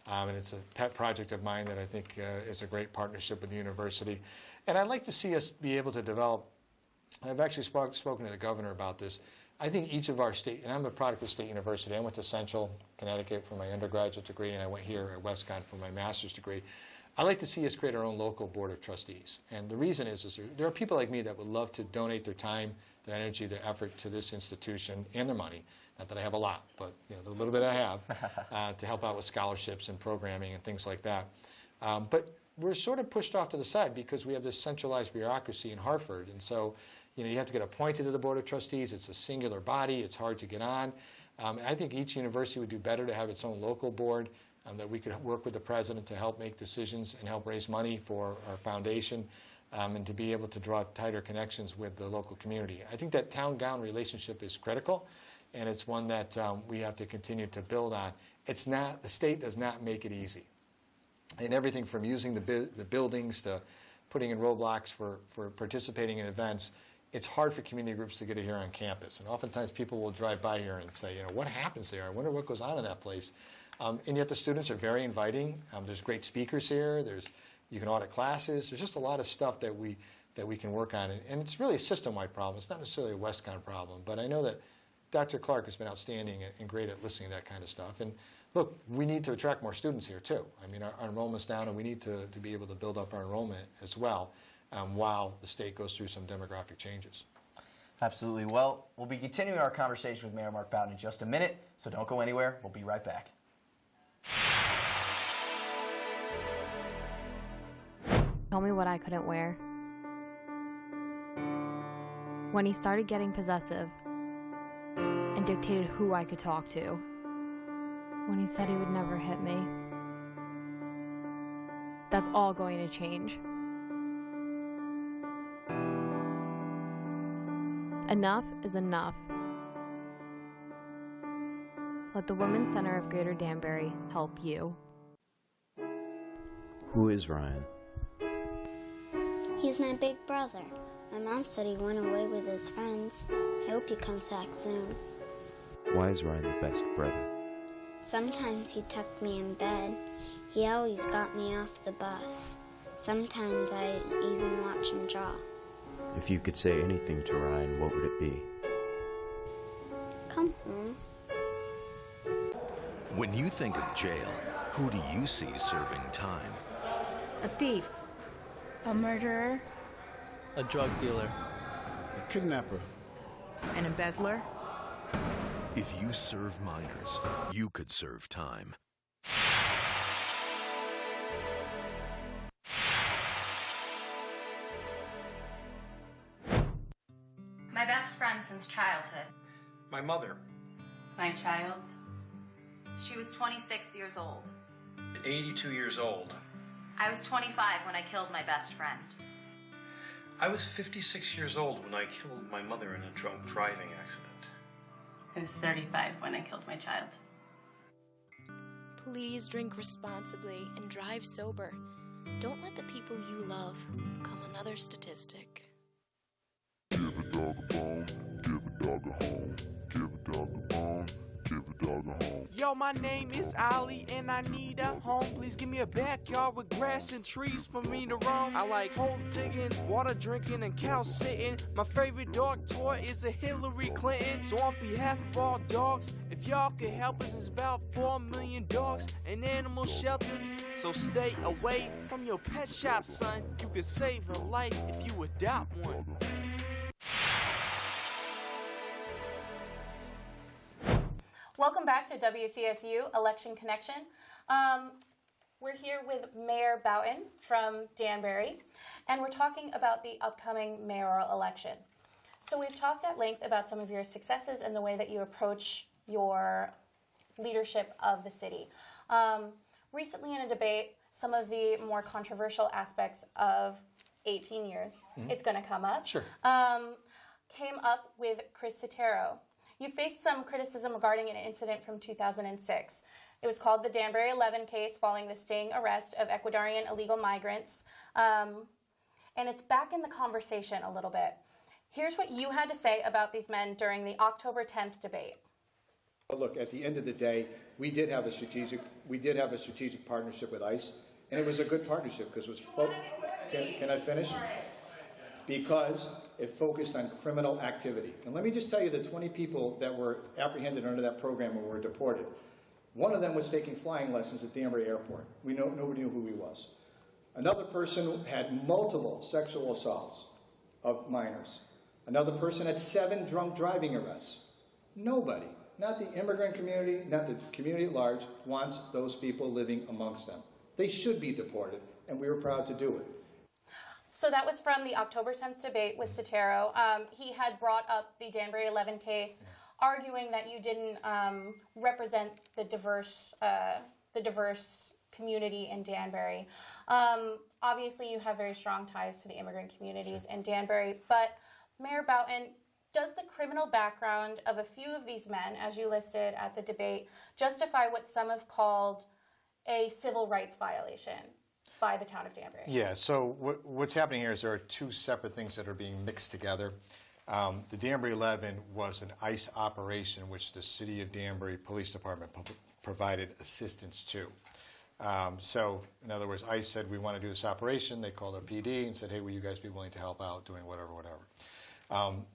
and it's a pet project of mine that I think is a great partnership with the university. And I'd like to see us be able to develop, I've actually spoken to the governor about this. I think each of our state, and I'm a product of State University. I went to Central Connecticut for my undergraduate degree, and I went here at WestCon for my master's degree. I'd like to see us create our own local board of trustees. And the reason is there are people like me that would love to donate their time, their energy, their effort to this institution and their money. Not that I have a lot, but the little bit I have to help out with scholarships and programming and things like that. But we're sort of pushed off to the side because we have this centralized bureaucracy in Hartford. And so you have to get appointed to the Board of Trustees. It's a singular body. It's hard to get on. I think each university would do better to have its own local board, that we could work with the president to help make decisions and help raise money for our foundation, and to be able to draw tighter connections with the local community. I think that town-gown relationship is critical, and it's one that we have to continue to build on. It's not, the state does not make it easy. And everything from using the buildings to putting in roadblocks for participating in events, it's hard for community groups to get here on campus. And oftentimes people will drive by here and say, what happens there? I wonder what goes on in that place. And yet the students are very inviting. There's great speakers here. You can audit classes. There's just a lot of stuff that we can work on. And it's really a system-wide problem. It's not necessarily a WestCon problem. But I know that Dr. Clark has been outstanding and great at listening to that kind of stuff. And look, we need to attract more students here, too. I mean, our enrollment's down, and we need to be able to build up our enrollment as well while the state goes through some demographic changes. Absolutely. Well, we'll be continuing our conversation with Mayor Mark Boughton in just a minute, so don't go anywhere. We'll be right back. Told me what I couldn't wear. When he started getting possessive and dictated who I could talk to. When he said he would never hit me. That's all going to change. Enough is enough. Let the Women's Center of Greater Danbury help you. Who is Ryan? He's my big brother. My mom said he went away with his friends. I hope he comes back soon. Why is Ryan the best brother? Sometimes he tucked me in bed. He always got me off the bus. Sometimes I even watch him draw. If you could say anything to Ryan, what would it be? Come home. When you think of jail, who do you see serving time? A thief. A murderer. A drug dealer. A kidnapper. An embezzler. If you serve minors, you could serve time. My best friend since childhood. My mother. My child. She was 26 years old. 82 years old. I was 25 when I killed my best friend. I was 56 years old when I killed my mother in a drunk driving accident. I was 35 when I killed my child. Please drink responsibly and drive sober. Don't let the people you love become another statistic. Give a dog a bone, give a dog a home. Give a dog a bone, give a dog a home. Yo, my name is Ali and I need a home. Please give me a backyard with grass and trees for me to roam. I like hole digging, water drinking, and cow sitting. My favorite dog toy is a Hillary Clinton. So on behalf of all dogs, if y'all could help us, it's about 4 million dogs in animal shelters. So stay away from your pet shop, son. You could save a life if you adopt one. Welcome back to WCSU Election Connection. We're here with Mayor Boughton from Danbury, and we're talking about the upcoming mayoral election. So we've talked at length about some of your successes and the way that you approach your leadership of the city. Recently in a debate, some of the more controversial aspects of 18 years, it's going to come up, Sure. Came up with Chris Setaro. You faced some criticism regarding an incident from 2006. It was called the Danbury 11 case following the sting arrest of Ecuadorian illegal migrants. And it's back in the conversation a little bit. Here's what you had to say about these men during the October 10th debate. But look, at the end of the day, we did have a strategic partnership with ICE, and it was a good partnership because it was. Can I finish? Because it focused on criminal activity. And let me just tell you the 20 people that were apprehended under that program and were deported. One of them was taking flying lessons at Danbury Airport. Nobody knew who he was. Another person had multiple sexual assaults of minors. Another person had 7 drunk driving arrests. Nobody, not the immigrant community, not the community at large, wants those people living amongst them. They should be deported, and we were proud to do it. So that was from the October 10th debate with Setaro. He had brought up the Danbury 11 case, arguing that you didn't represent the diverse community in Danbury. Obviously, you have very strong ties to the immigrant communities in Danbury, but Mayor Boughton, does the criminal background of a few of these men, as you listed at the debate, justify what some have called a civil rights violation by the town of Danbury? Yeah, so what's happening here is there are 2 separate things that are being mixed together. The Danbury 11 was an ICE operation which the City of Danbury Police Department provided assistance to. So, in other words, ICE said, we want to do this operation. They called our PD and said, hey, will you guys be willing to help out doing whatever.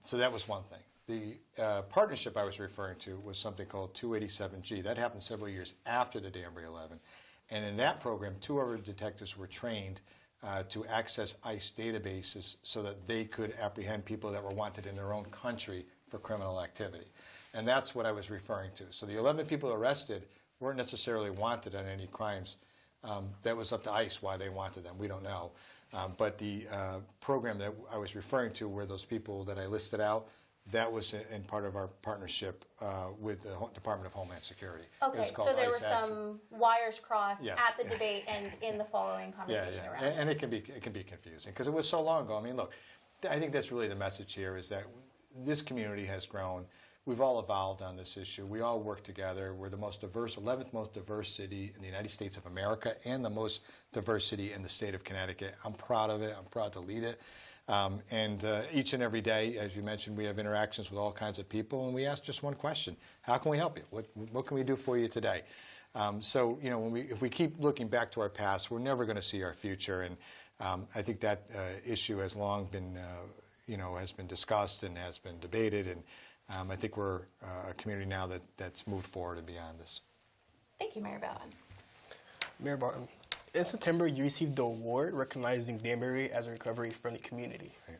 So that was one thing. The partnership I was referring to was something called 287G. That happened several years after the Danbury 11. And in that program, 2 of our detectives were trained to access ICE databases so that they could apprehend people that were wanted in their own country for criminal activity. And that's what I was referring to. So the 11 people arrested weren't necessarily wanted on any crimes. That was up to ICE why they wanted them. We don't know. But the program that I was referring to, where those people that I listed out, that was in part of our partnership with the Department of Homeland Security. Okay, so there were some wires crossed at the debate and in the following conversation around it. And it can be confusing because it was so long ago. I mean, look, I think that's really the message here is that this community has grown. We've all evolved on this issue. We all work together. We're the most diverse, 11th most diverse city in the United States of America and the most diverse city in the state of Connecticut. I'm proud of it. I'm proud to lead it. And each and every day, as you mentioned, we have interactions with all kinds of people, and we ask just one question: how can we help you? What can we do for you today? So, you know, if we keep looking back to our past, we're never going to see our future. And I think that issue has long been, has been discussed and has been debated. And I think we're a community now that's moved forward and beyond this. Thank you, Mayor Boughton. Mayor Boughton, in September, you received the award recognizing Danbury as a recovery-friendly community. Right.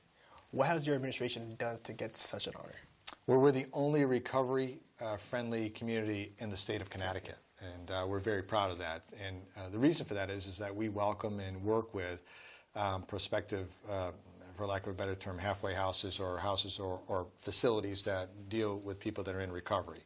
What has your administration done to get such an honor? Well, we're the only recovery-friendly community in the state of Connecticut, and we're very proud of that. And the reason for that is that we welcome and work with prospective, for lack of a better term, halfway houses or facilities that deal with people that are in recovery.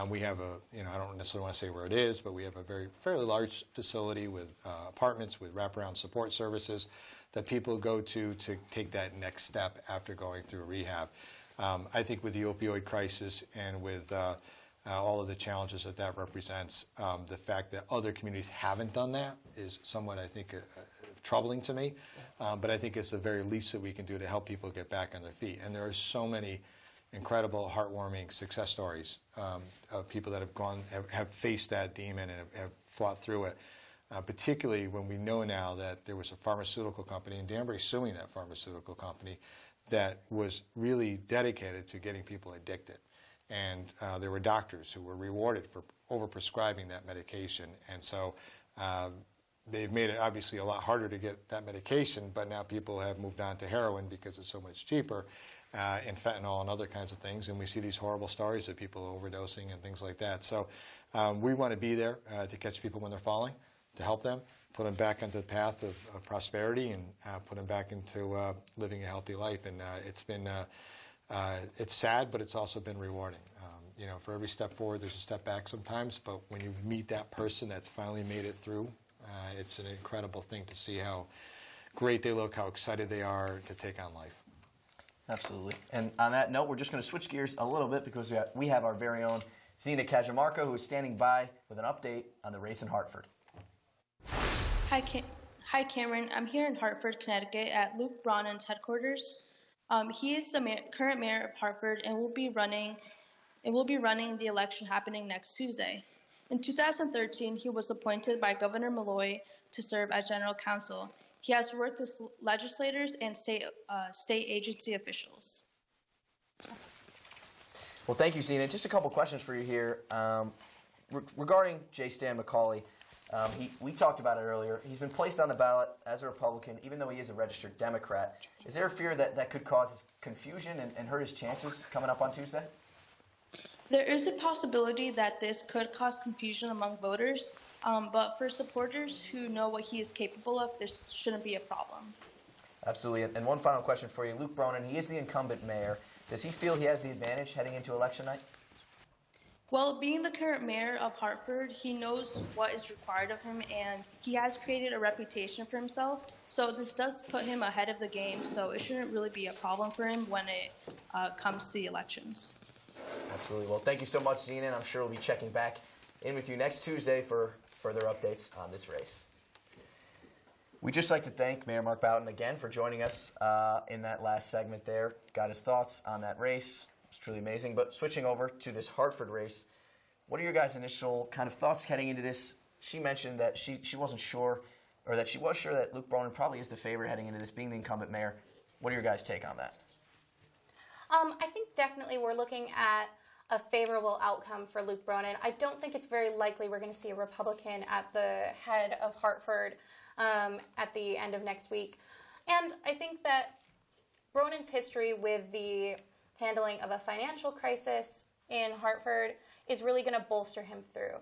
We have I don't necessarily want to say where it is, but we have a fairly large facility with apartments with wraparound support services that people go to take that next step after going through rehab. I think with the opioid crisis and with all of the challenges that represents, the fact that other communities haven't done that is somewhat, I think, troubling to me. But I think it's the very least that we can do to help people get back on their feet. And there are so many incredible, heartwarming success stories of people that have faced that demon and have fought through it. Particularly when we know now that there was a pharmaceutical company in Danbury suing that pharmaceutical company that was really dedicated to getting people addicted. And there were doctors who were rewarded for overprescribing that medication. And so they've made it obviously a lot harder to get that medication, but now people have moved on to heroin because it's so much cheaper. And fentanyl and other kinds of things, and we see these horrible stories of people overdosing and things like that. So we want to be there to catch people when they're falling, to help them, put them back onto the path of prosperity, and put them back into living a healthy life. And it's been It's sad, but it's also been rewarding. You know, for every step forward, there's a step back sometimes, but when you meet that person that's finally made it through, it's an incredible thing to see how great they look, how excited they are to take on life. Absolutely. And on that note, we're just going to switch gears a little bit because we have our very own Zena Kajamarka, who is standing by with an update on the race in Hartford. Hi, Cameron. I'm here in Hartford, Connecticut at Luke Bronnan's headquarters. He is the current mayor of Hartford and will be running the election happening next Tuesday. In 2013, he was appointed by Governor Malloy to serve as general counsel. He has worked with legislators and state agency officials. Well, thank you, Zena. Just a couple questions for you here. Regarding J. Stan McCauley, we talked about it earlier. He's been placed on the ballot as a Republican, even though he is a registered Democrat. Is there a fear that could cause confusion and hurt his chances coming up on Tuesday? There is a possibility that this could cause confusion among voters, but for supporters who know what he is capable of, this shouldn't be a problem. Absolutely. And one final question for you. Luke Broughton, he is the incumbent mayor. Does he feel he has the advantage heading into election night? Well, being the current mayor of Hartford, he knows what is required of him, and he has created a reputation for himself. So this does put him ahead of the game, so it shouldn't really be a problem for him when it comes to the elections. Absolutely. Well, thank you so much, Zena, and I'm sure we'll be checking back in with you next Tuesday for further updates on this race. We'd just like to thank Mayor Mark Boughton again for joining us in that last segment there. Got his thoughts on that race. It's truly amazing. But switching over to this Hartford race, what are your guys' initial kind of thoughts heading into this? She mentioned that she wasn't sure, or that she was sure that Luke Broughton probably is the favorite heading into this, being the incumbent mayor. What are your guys' take on that? I think definitely we're looking at a favorable outcome for Luke Broughton. I don't think it's very likely we're going to see a Republican at the head of Hartford at the end of next week. And I think that Broughton's history with the handling of a financial crisis in Hartford is really going to bolster him through.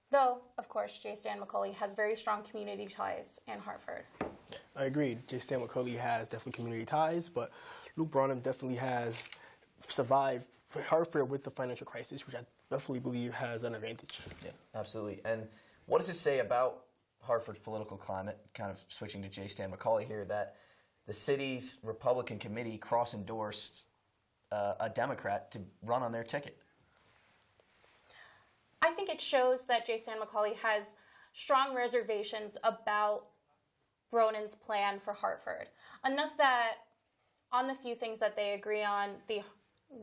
Though, of course, J. Stan McCauley has very strong community ties in Hartford. I agree. J. Stan McCauley has definitely community ties, but Luke Broughton definitely has survived Hartford with the financial crisis, which I definitely believe has an advantage. Yeah, absolutely. And what does it say about Hartford's political climate, kind of switching to J. Stan McCauley here, that the city's Republican committee cross-endorsed a Democrat to run on their ticket? I think it shows that J. Stan McCauley has strong reservations about Broughton's plan for Hartford. Enough that on the few things that they agree on,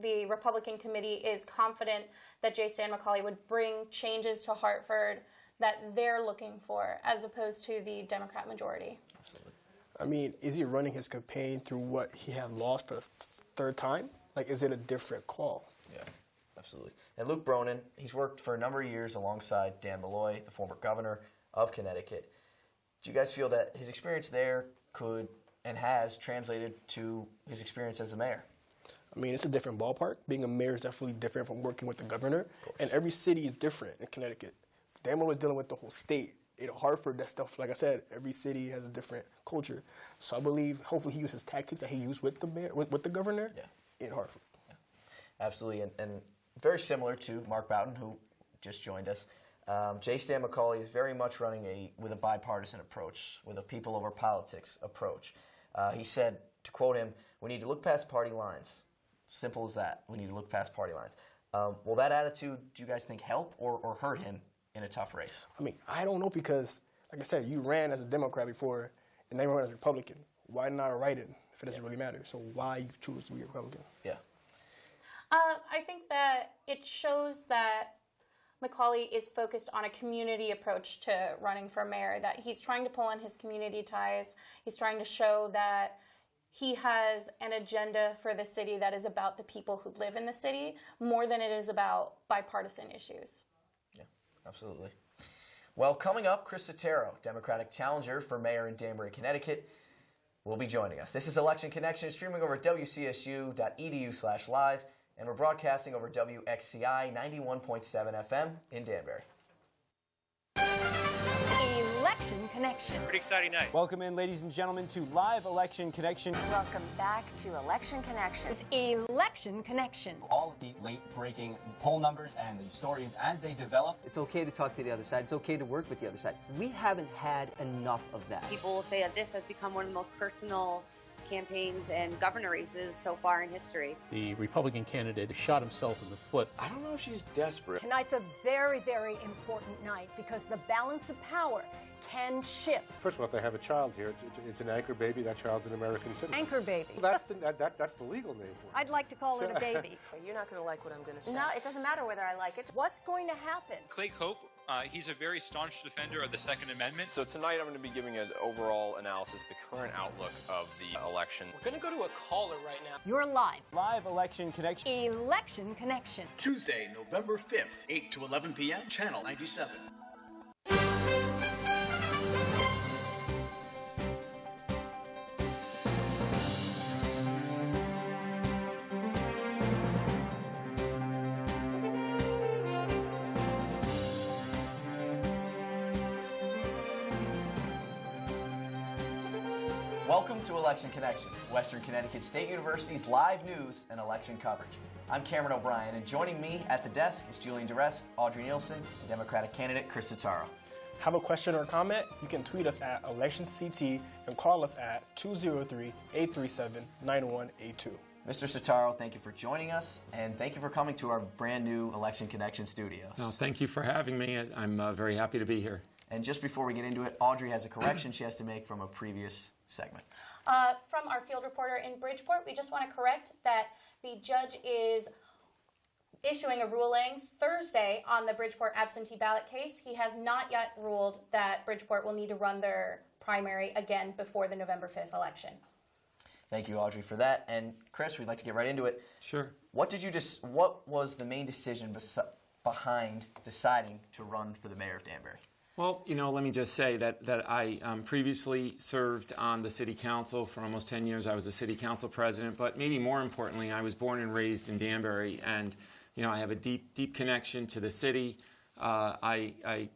the Republican committee is confident that J. Stan McCauley would bring changes to Hartford that they're looking for, as opposed to the Democrat majority. Absolutely. I mean, is he running his campaign through what he had lost for the third time? Like, is it a different call? Yeah, absolutely. And Luke Broughton, he's worked for a number of years alongside Dan Malloy, the former governor of Connecticut. Do you guys feel that his experience there could and has translated to his experience as a mayor? I mean, it's a different ballpark. Being a mayor is definitely different from working with the governor. And every city is different in Connecticut. Dan Malloy is dealing with the whole state. You know, Hartford, that stuff, like I said, every city has a different culture. So I believe, hopefully, he uses tactics that he used with the mayor, with the governor in Hartford. Yeah. Absolutely. And very similar to Mark Boughton, who just joined us. J. Stan McCauley is very much running with a bipartisan approach, with a people over politics approach. He said, to quote him, "We need to look past party lines." Simple as that. We need to look past party lines. Will that attitude, do you guys think, help or hurt him in a tough race? I mean, I don't know, because, like I said, you ran as a Democrat before, and then you ran as a Republican. Why not a write-in if it doesn't really matter? So why you choose to be a Republican? Yeah. I think that it shows that McCauley is focused on a community approach to running for mayor, that he's trying to pull on his community ties. He's trying to show that he has an agenda for the city that is about the people who live in the city more than it is about bipartisan issues. Yeah, absolutely. Well, coming up, Chris Setaro, Democratic challenger for mayor in Danbury, Connecticut, will be joining us. This is Election Connection, streaming over WCSU.edu/live, and we're broadcasting over WXCI 91.7 FM in Danbury. Election Connection. Pretty exciting night. Welcome in, ladies and gentlemen, to Live Election Connection. Welcome back to Election Connection. It's Election Connection. All of the late-breaking poll numbers and the stories as they develop. It's okay to talk to the other side. It's okay to work with the other side. We haven't had enough of that. People will say that this has become one of the most personal campaigns and governor races so far in history. The Republican candidate shot himself in the foot. I don't know if she's desperate. Tonight's a very, very important night because the balance of power can shift. First of all, if they have a child here, it's an anchor baby. That child's an American citizen. Anchor baby. Well, that's the legal name for it. I'd like to call it a baby. You're not going to like what I'm going to say. No, it doesn't matter whether I like it. What's going to happen? Clay Cope, he's a very staunch defender of the Second Amendment. So tonight I'm going to be giving an overall analysis of the current outlook of the election. We're going to go to a caller right now. You're live. Live Election Connection. Election Connection. Tuesday, November 5th, 8 to 11 p.m., Channel 97. Welcome to Election Connection, Western Connecticut State University's live news and election coverage. I'm Cameron O'Brien, and joining me at the desk is Julian DeRest, Audrey Nielsen, and Democratic candidate Chris Setaro. Have a question or comment? You can tweet us at ElectionCT and call us at 203-837-9182. Mr. Setaro, thank you for joining us, and thank you for coming to our brand new Election Connection studios. No, thank you for having me. I'm very happy to be here. And just before we get into it, Audrey has a correction she has to make from a previous segment. From our field reporter in Bridgeport, we just want to correct that the judge is issuing a ruling Thursday on the Bridgeport absentee ballot case. He has not yet ruled that Bridgeport will need to run their primary again before the November 5th election. Thank you, Audrey, for that. And Chris, we'd like to get right into it. Sure. What was the main decision behind deciding to run for the mayor of Danbury? Well, let me just say that I previously served on the city council for almost 10 years. I was a city council president, but maybe more importantly, I was born and raised in Danbury, and I have a deep connection to the city. I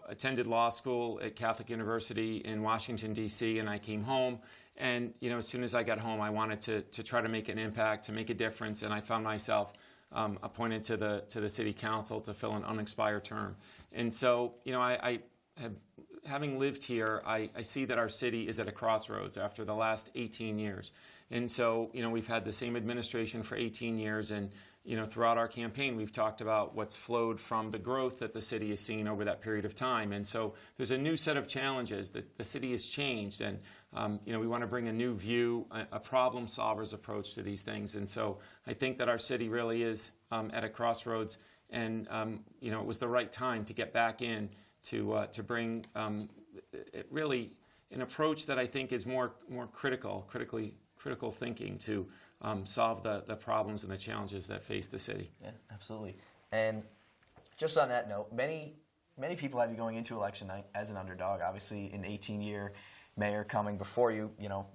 attended law school at Catholic University in Washington, D.C., and I came home. And as soon as I got home, I wanted to try to make an impact, to make a difference, and I found myself appointed to the city council to fill an unexpired term. And so, having lived here, I see that our city is at a crossroads after the last 18 years. And so, we've had the same administration for 18 years, and throughout our campaign, we've talked about what's flowed from the growth that the city has seen over that period of time. And so there's a new set of challenges that the city has changed, and we want to bring a new view, a problem solver's approach to these things. And so I think that our city really is at a crossroads, and it was the right time to get back in to bring really an approach that I think is more critical thinking to solve the problems and the challenges that face the city. Yeah, absolutely. And just on that note, many people have you going into election night as an underdog. Obviously, an 18-year mayor coming before you,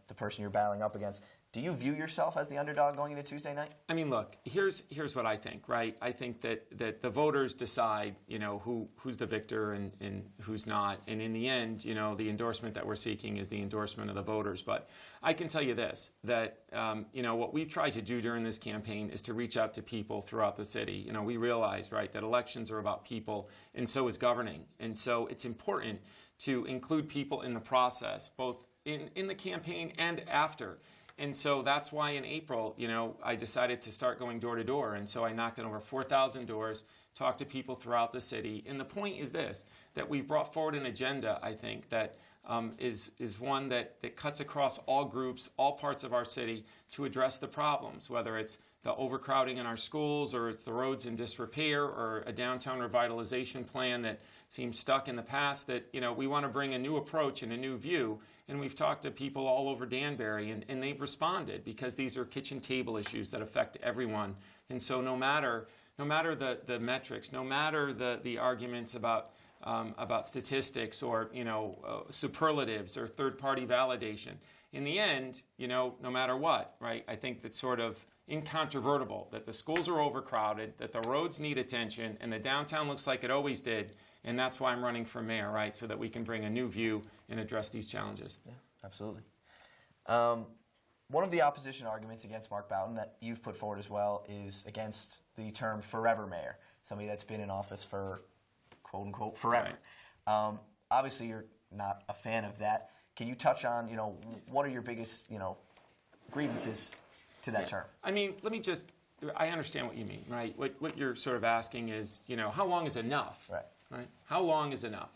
the person you're battling up against. Do you view yourself as the underdog going into Tuesday night? I mean, look, here's what I think, right? I think that the voters decide, who's the victor and who's not. And in the end, the endorsement that we're seeking is the endorsement of the voters. But I can tell you this, that, what we've tried to do during this campaign is to reach out to people throughout the city. We realize, right, that elections are about people, and so is governing. And so it's important to include people in the process, both in the campaign and after. And so that's why in April, I decided to start going door to door. And so I knocked on over 4,000 doors, talked to people throughout the city. And the point is this, that we've brought forward an agenda, I think, that is one that cuts across all groups, all parts of our city to address the problems, whether it's the overcrowding in our schools or the roads in disrepair or a downtown revitalization plan that seems stuck in the past, that we want to bring a new approach and a new view. And we've talked to people all over Danbury, and they've responded because these are kitchen table issues that affect everyone. And so no matter the metrics, no matter the arguments about statistics or superlatives or third-party validation, in the end, no matter what, right? I think that's sort of incontrovertible that the schools are overcrowded, that the roads need attention, and the downtown looks like it always did. And that's why I'm running for mayor, right, so that we can bring a new view and address these challenges. Yeah, absolutely. One of the opposition arguments against Mark Boughton that you've put forward as well is against the term forever mayor, somebody that's been in office for quote-unquote forever. Right. Obviously, you're not a fan of that. Can you touch on, what are your biggest, grievances to that term? I mean, let me just, I understand what you mean, right? What you're sort of asking is, how long is enough? Right? How long is enough?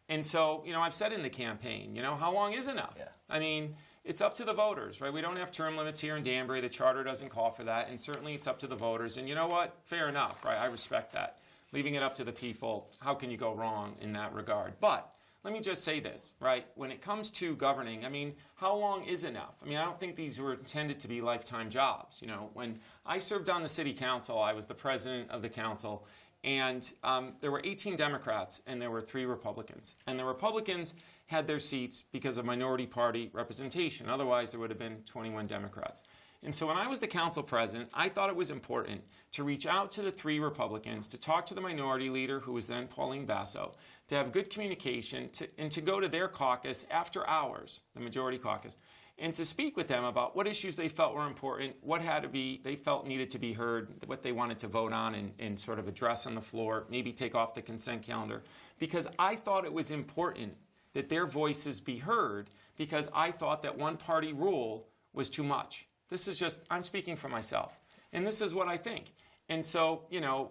And so, I've said in the campaign, how long is enough? Yeah. I mean, it's up to the voters, right? We don't have term limits here in Danbury. The charter doesn't call for that, and certainly it's up to the voters. And you know what? Fair enough, right? I respect that. Leaving it up to the people, how can you go wrong in that regard? But let me just say this, right? When it comes to governing, I mean, how long is enough? I mean, I don't think these were intended to be lifetime jobs. When I served on the city council, I was the president of the council, and there were 18 Democrats and there were 3 Republicans. And the Republicans had their seats because of minority party representation. Otherwise, there would have been 21 Democrats. And so when I was the council president, I thought it was important to reach out to the 3 Republicans, to talk to the minority leader, who was then Pauline Basso, to have good communication, and to go to their caucus after hours, the majority caucus, and to speak with them about what issues they felt were important, what they felt needed to be heard, what they wanted to vote on and sort of address on the floor, maybe take off the consent calendar. Because I thought it was important that their voices be heard, because I thought that one-party rule was too much. This is just, I'm speaking for myself. And this is what I think. And so,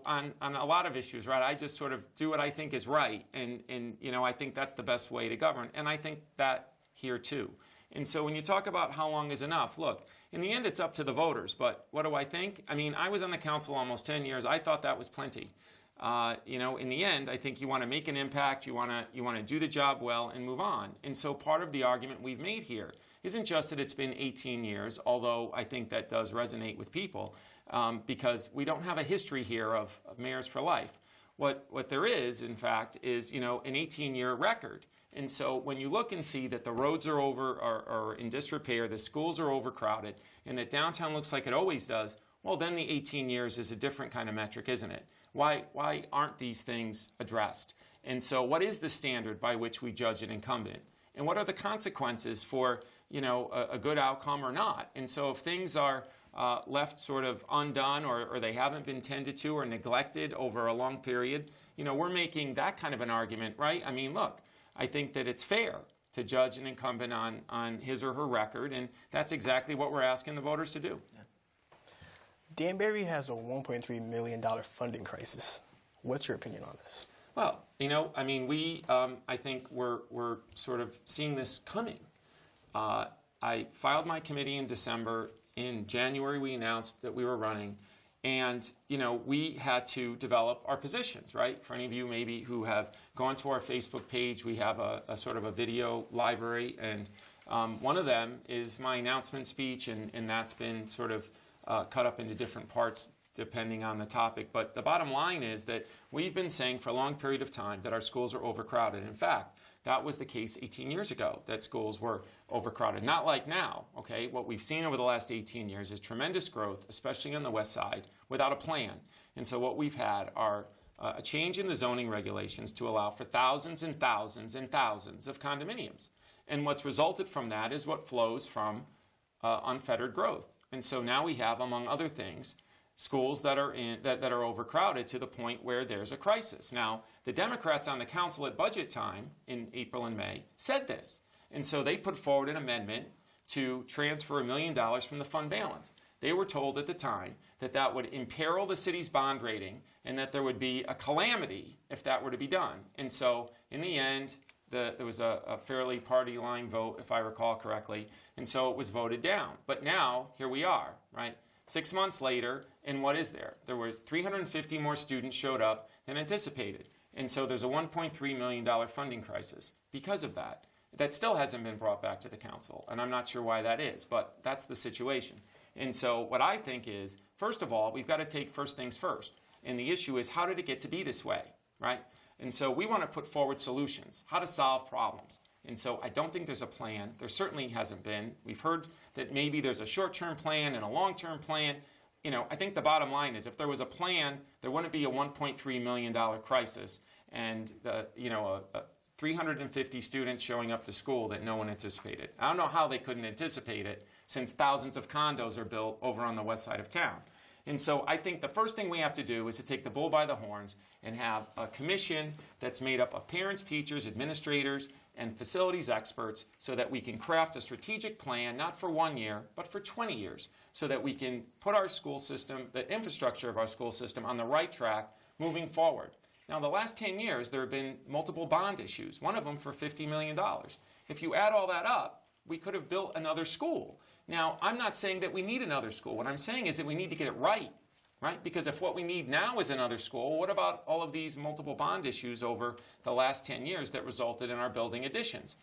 on a lot of issues, right, I just sort of do what I think is right. And I think that's the best way to govern. And I think that here, too. And so when you talk about how long is enough, look, in the end, it's up to the voters. But what do I think? I mean, I was on the council almost 10 years. I thought that was plenty. In the end, I think you want to make an impact. You want to do the job well and move on. And so part of the argument we've made here isn't just that it's been 18 years, although I think that does resonate with people, because we don't have a history here of mayors for life. What there is, in fact, is an 18-year record. And so when you look and see that the roads are in disrepair, the schools are overcrowded, and that downtown looks like it always does, well, then the 18 years is a different kind of metric, isn't it? Why aren't these things addressed? And so what is the standard by which we judge an incumbent? And what are the consequences for a good outcome or not? And so if things are left sort of undone or they haven't been tended to or neglected over a long period, we're making that kind of an argument, right? I mean, look, I think that it's fair to judge an incumbent on his or her record, and that's exactly what we're asking the voters to do. Yeah. Danbury has a $1.3 million funding crisis. What's your opinion on this? Well, I mean, I think we're sort of seeing this coming. I filed my committee in December. In January, we announced that we were running. And, we had to develop our positions, right? For any of you maybe who have gone to our Facebook page, we have a sort of a video library. And one of them is my announcement speech, and that's been sort of cut up into different parts depending on the topic. But the bottom line is that we've been saying for a long period of time that our schools are overcrowded. In fact, that was the case 18 years ago, that schools were overcrowded. Not like now, okay? What we've seen over the last 18 years is tremendous growth, especially on the west side, without a plan. And so what we've had are a change in the zoning regulations to allow for thousands and thousands and thousands of condominiums. And what's resulted from that is what flows from unfettered growth. And so now we have, among other things, schools that are overcrowded to the point where there's a crisis. Now, the Democrats on the council at budget time in April and May said this. And so they put forward an amendment to transfer $1 million from the fund balance. They were told at the time that that would imperil the city's bond rating and that there would be a calamity if that were to be done. And so in the end, there was a fairly party line vote, if I recall correctly, and so it was voted down. But now, here we are, right? 6 months later, and what is there? There were 350 more students showed up than anticipated. And so there's a $1.3 million funding crisis because of that. That still hasn't been brought back to the council, and I'm not sure why that is, but that's the situation. And so what I think is, first of all, we've got to take first things first. And the issue is, how did it get to be this way, right? And so we want to put forward solutions, how to solve problems. And so I don't think there's a plan. There certainly hasn't been. We've heard that maybe there's a short-term plan and a long-term plan. I think the bottom line is if there was a plan, there wouldn't be a $1.3 million crisis. and 350 students showing up to school that no one anticipated. I don't know how they couldn't anticipate it, since thousands of condos are built over on the west side of town. And so I think the first thing we have to do is to take the bull by the horns and have a commission that's made up of parents, teachers, administrators, and facilities experts, so that we can craft a strategic plan, not for 1 year, but for 20 years, so that we can put our school system, the infrastructure of our school system, on the right track moving forward. Now, the last 10 years, there have been multiple bond issues, one of them for $50 million. If you add all that up, we could have built another school. Now, I'm not saying that we need another school. What I'm saying is that we need to get it right? Because if what we need now is another school, what about all of these multiple bond issues over the last 10 years that resulted in our building additions?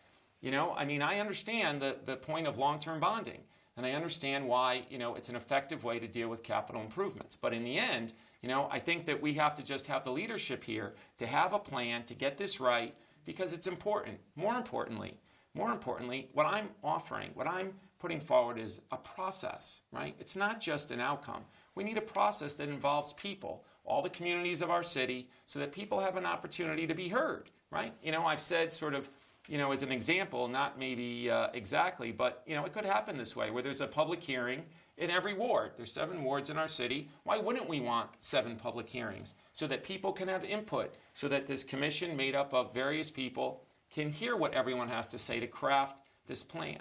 I understand the point of long-term bonding, and I understand why, it's an effective way to deal with capital improvements. But in the end, I think that we have to just have the leadership here to have a plan to get this right, because it's important. More importantly, what I'm offering, what I'm putting forward is a process, right? It's not just an outcome. We need a process that involves people, all the communities of our city, so that people have an opportunity to be heard, right? I've said sort of, as an example, not maybe exactly, but, it could happen this way, where there's a public hearing in every ward. There's 7 wards in our city. Why wouldn't we want 7 public hearings? So that people can have input, so that this commission made up of various people can hear what everyone has to say to craft this plan.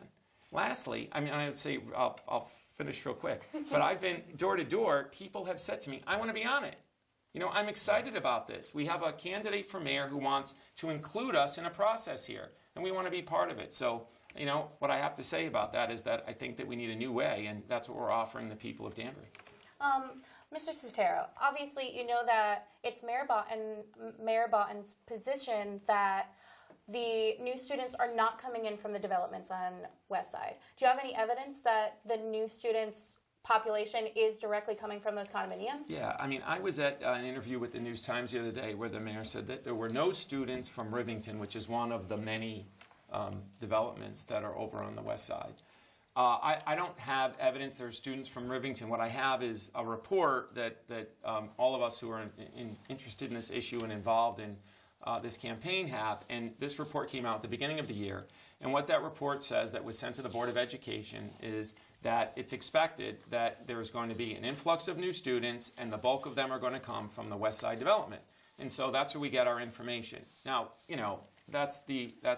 Lastly, I would say, I'll finish real quick, but I've been door to door. People have said to me, I want to be on it. I'm excited about this. We have a candidate for mayor who wants to include us in a process here, and we want to be part of it. So, what I have to say about that is that I think that we need a new way, and that's what we're offering the people of Danbury. Mr. Setaro, obviously you know that it's Mayor Boughton's position that the new students are not coming in from the developments on West Side. Do you have any evidence that the new students' population is directly coming from those condominiums? Yeah, I was at an interview with the News Times the other day where the mayor said that there were no students from Rivington, which is one of the many developments that are over on the west side. I don't have evidence there are students from Rivington. What I have is a report that all of us who are interested in this issue and involved in this campaign have, and this report came out at the beginning of the year. And what that report says that was sent to the Board of Education is that it's expected that there's going to be an influx of new students, and the bulk of them are going to come from the West Side development. And so that's where we get our information. Now, that's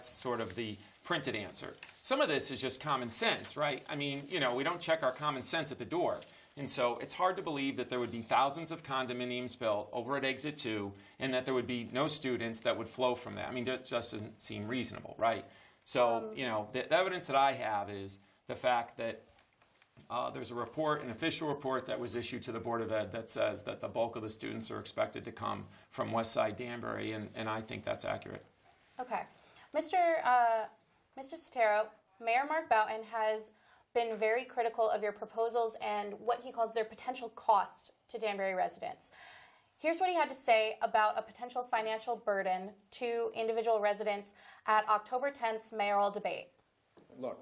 sort of the printed answer. Some of this is just common sense, right? We don't check our common sense at the door. And so it's hard to believe that there would be thousands of condominiums built over at Exit 2 and that there would be no students that would flow from that. That just doesn't seem reasonable, right? So, the evidence that I have is the fact that there's a report, an official report that was issued to the Board of Ed that says that the bulk of the students are expected to come from West Side Danbury, and I think that's accurate. Okay. Mr. Setaro, Mayor Mark Boughton has been very critical of your proposals and what he calls their potential cost to Danbury residents. Here's what he had to say about a potential financial burden to individual residents at October 10th's mayoral debate. Look,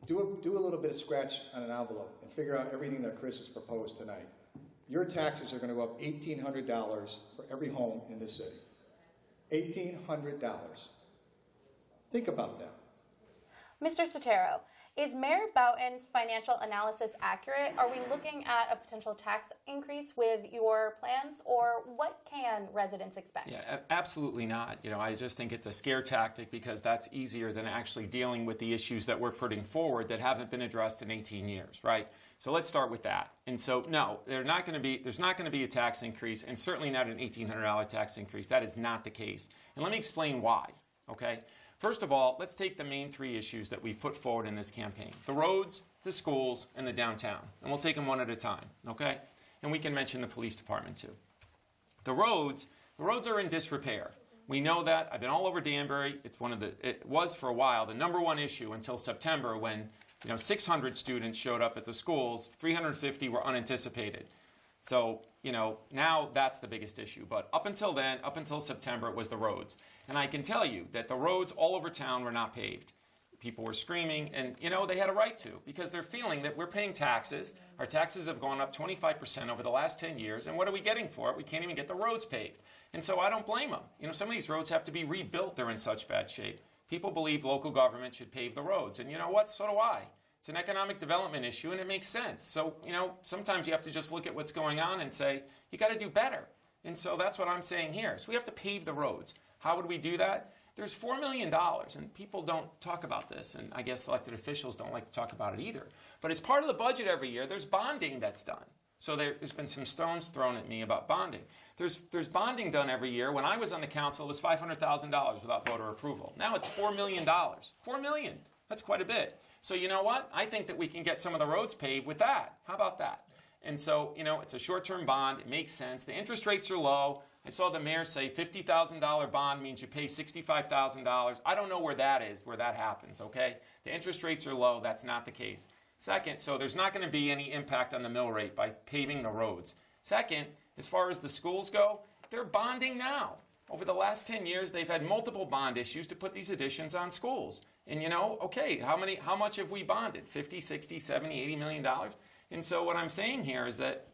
do a little bit of scratch on an envelope and figure out everything that Chris has proposed tonight. Your taxes are going to go up $1,800 for every home in this city. $1,800. Think about that. Mr. Setaro, is Mayor Boughton's financial analysis accurate? Are we looking at a potential tax increase with your plans, or what can residents expect? Yeah, absolutely not. I just think it's a scare tactic, because that's easier than actually dealing with the issues that we're putting forward that haven't been addressed in 18 years, right? So let's start with that. And so, no, there's not going to be a tax increase, and certainly not an $1,800 tax increase. That is not the case. And let me explain why, okay? First of all, let's take the main 3 issues that we've put forward in this campaign: the roads, the schools, and the downtown. And we'll take them one at a time, okay? And we can mention the police department too. The roads are in disrepair. We know that. I've been all over Danbury. It was for a while the #1 issue until September, when 600 students showed up at the schools, 350 were unanticipated. So, now that's the biggest issue. But up until then, up until September, it was the roads. And I can tell you that the roads all over town were not paved. people were screaming, and they had a right to, because they're feeling that we're paying taxes. Our taxes have gone up 25% over the last 10 years, and what are we getting for it? We can't even get the roads paved. And so I don't blame them. Some of these roads have to be rebuilt. They're in such bad shape. People believe local government should pave the roads, and you know what? So do I. It's an economic development issue, and it makes sense. So, sometimes you have to just look at what's going on and say, you got to do better. And so that's what I'm saying here. So we have to pave the roads. How would we do that? There's $4 million, and people don't talk about this, and I guess elected officials don't like to talk about it either. But as part of the budget every year, there's bonding that's done. So there's been some stones thrown at me about bonding. There's bonding done every year. When I was on the council, it was $500,000 without voter approval. Now it's $4 million. $4 million. That's quite a bit. So you know what? I think that we can get some of the roads paved with that. How about that? And so, it's a short-term bond. It makes sense. The interest rates are low. I saw the mayor say $50,000 bond means you pay $65,000. I don't know where that is, where that happens, okay? The interest rates are low. That's not the case. Second, so there's not going to be any impact on the mill rate by paving the roads. Second, as far as the schools go, they're bonding now. Over the last 10 years, they've had multiple bond issues to put these additions on schools. And okay, how much have we bonded? 50, 60, 70, $80 million? And so what I'm saying here is that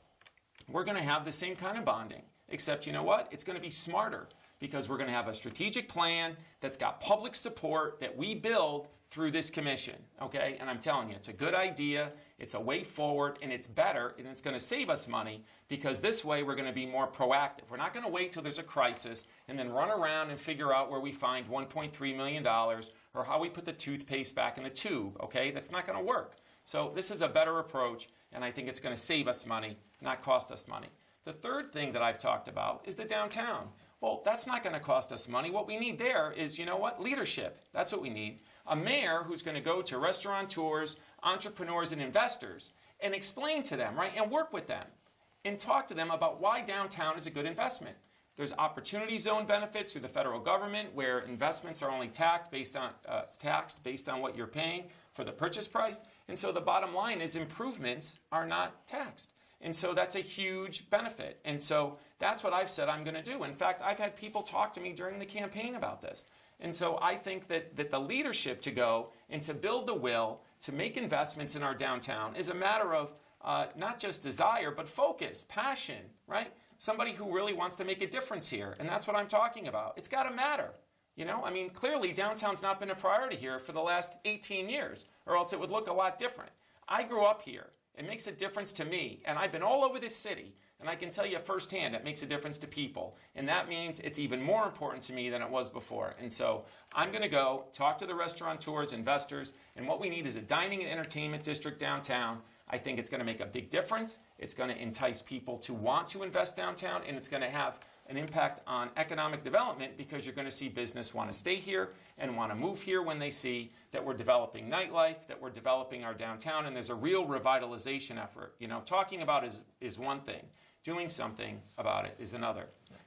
we're going to have the same kind of bonding, except you know what? It's going to be smarter, because we're going to have a strategic plan that's got public support that we build through this commission, okay? And I'm telling you, it's a good idea, it's a way forward, and it's better, and it's going to save us money, because this way we're going to be more proactive. We're not going to wait till there's a crisis and then run around and figure out where we find $1.3 million or how we put the toothpaste back in the tube, okay? That's not going to work. So this is a better approach, and I think it's going to save us money, not cost us money. The third thing that I've talked about is the downtown. Well, that's not going to cost us money. What we need there is, leadership. That's what we need. A mayor who's going to go to restaurateurs, entrepreneurs, and investors and explain to them, right, and work with them and talk to them about why downtown is a good investment. There's opportunity zone benefits through the federal government where investments are only taxed based on what you're paying for the purchase price. And so the bottom line is improvements are not taxed. And so that's a huge benefit. And so that's what I've said I'm going to do. In fact, I've had people talk to me during the campaign about this. And so I think that the leadership to go and to build the will to make investments in our downtown is a matter of not just desire, but focus, passion, right? Somebody who really wants to make a difference here. And that's what I'm talking about. It's got to matter. Clearly downtown's not been a priority here for the last 18 years, or else it would look a lot different. I grew up here. It makes a difference to me, and I've been all over this city, and I can tell you firsthand it makes a difference to people, and that means it's even more important to me than it was before. And so I'm going to go talk to the restaurateurs, investors, and what we need is a dining and entertainment district downtown. I think it's going to make a big difference. It's going to entice people to want to invest downtown, and it's going to have an impact on economic development, because you're going to see business want to stay here and want to move here when they see that we're developing nightlife, that we're developing our downtown, and there's a real revitalization effort. Talking about is one thing. Doing something about it is another.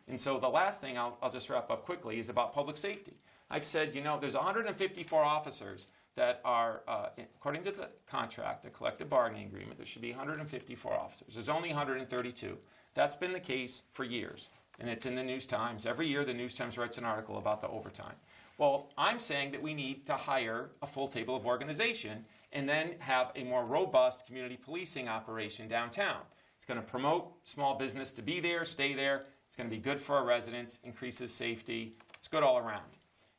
And so the last thing, I'll just wrap up quickly, is about public safety. I've said, there's 154 officers that are, according to the contract, the collective bargaining agreement, there should be 154 officers. There's only 132. That's been the case for years. And it's in the News Times. Every year the News Times writes an article about the overtime. Well, I'm saying that we need to hire a full table of organization and then have a more robust community policing operation downtown. It's going to promote small business to be there, stay there. It's going to be good for our residents, increases safety. It's good all around.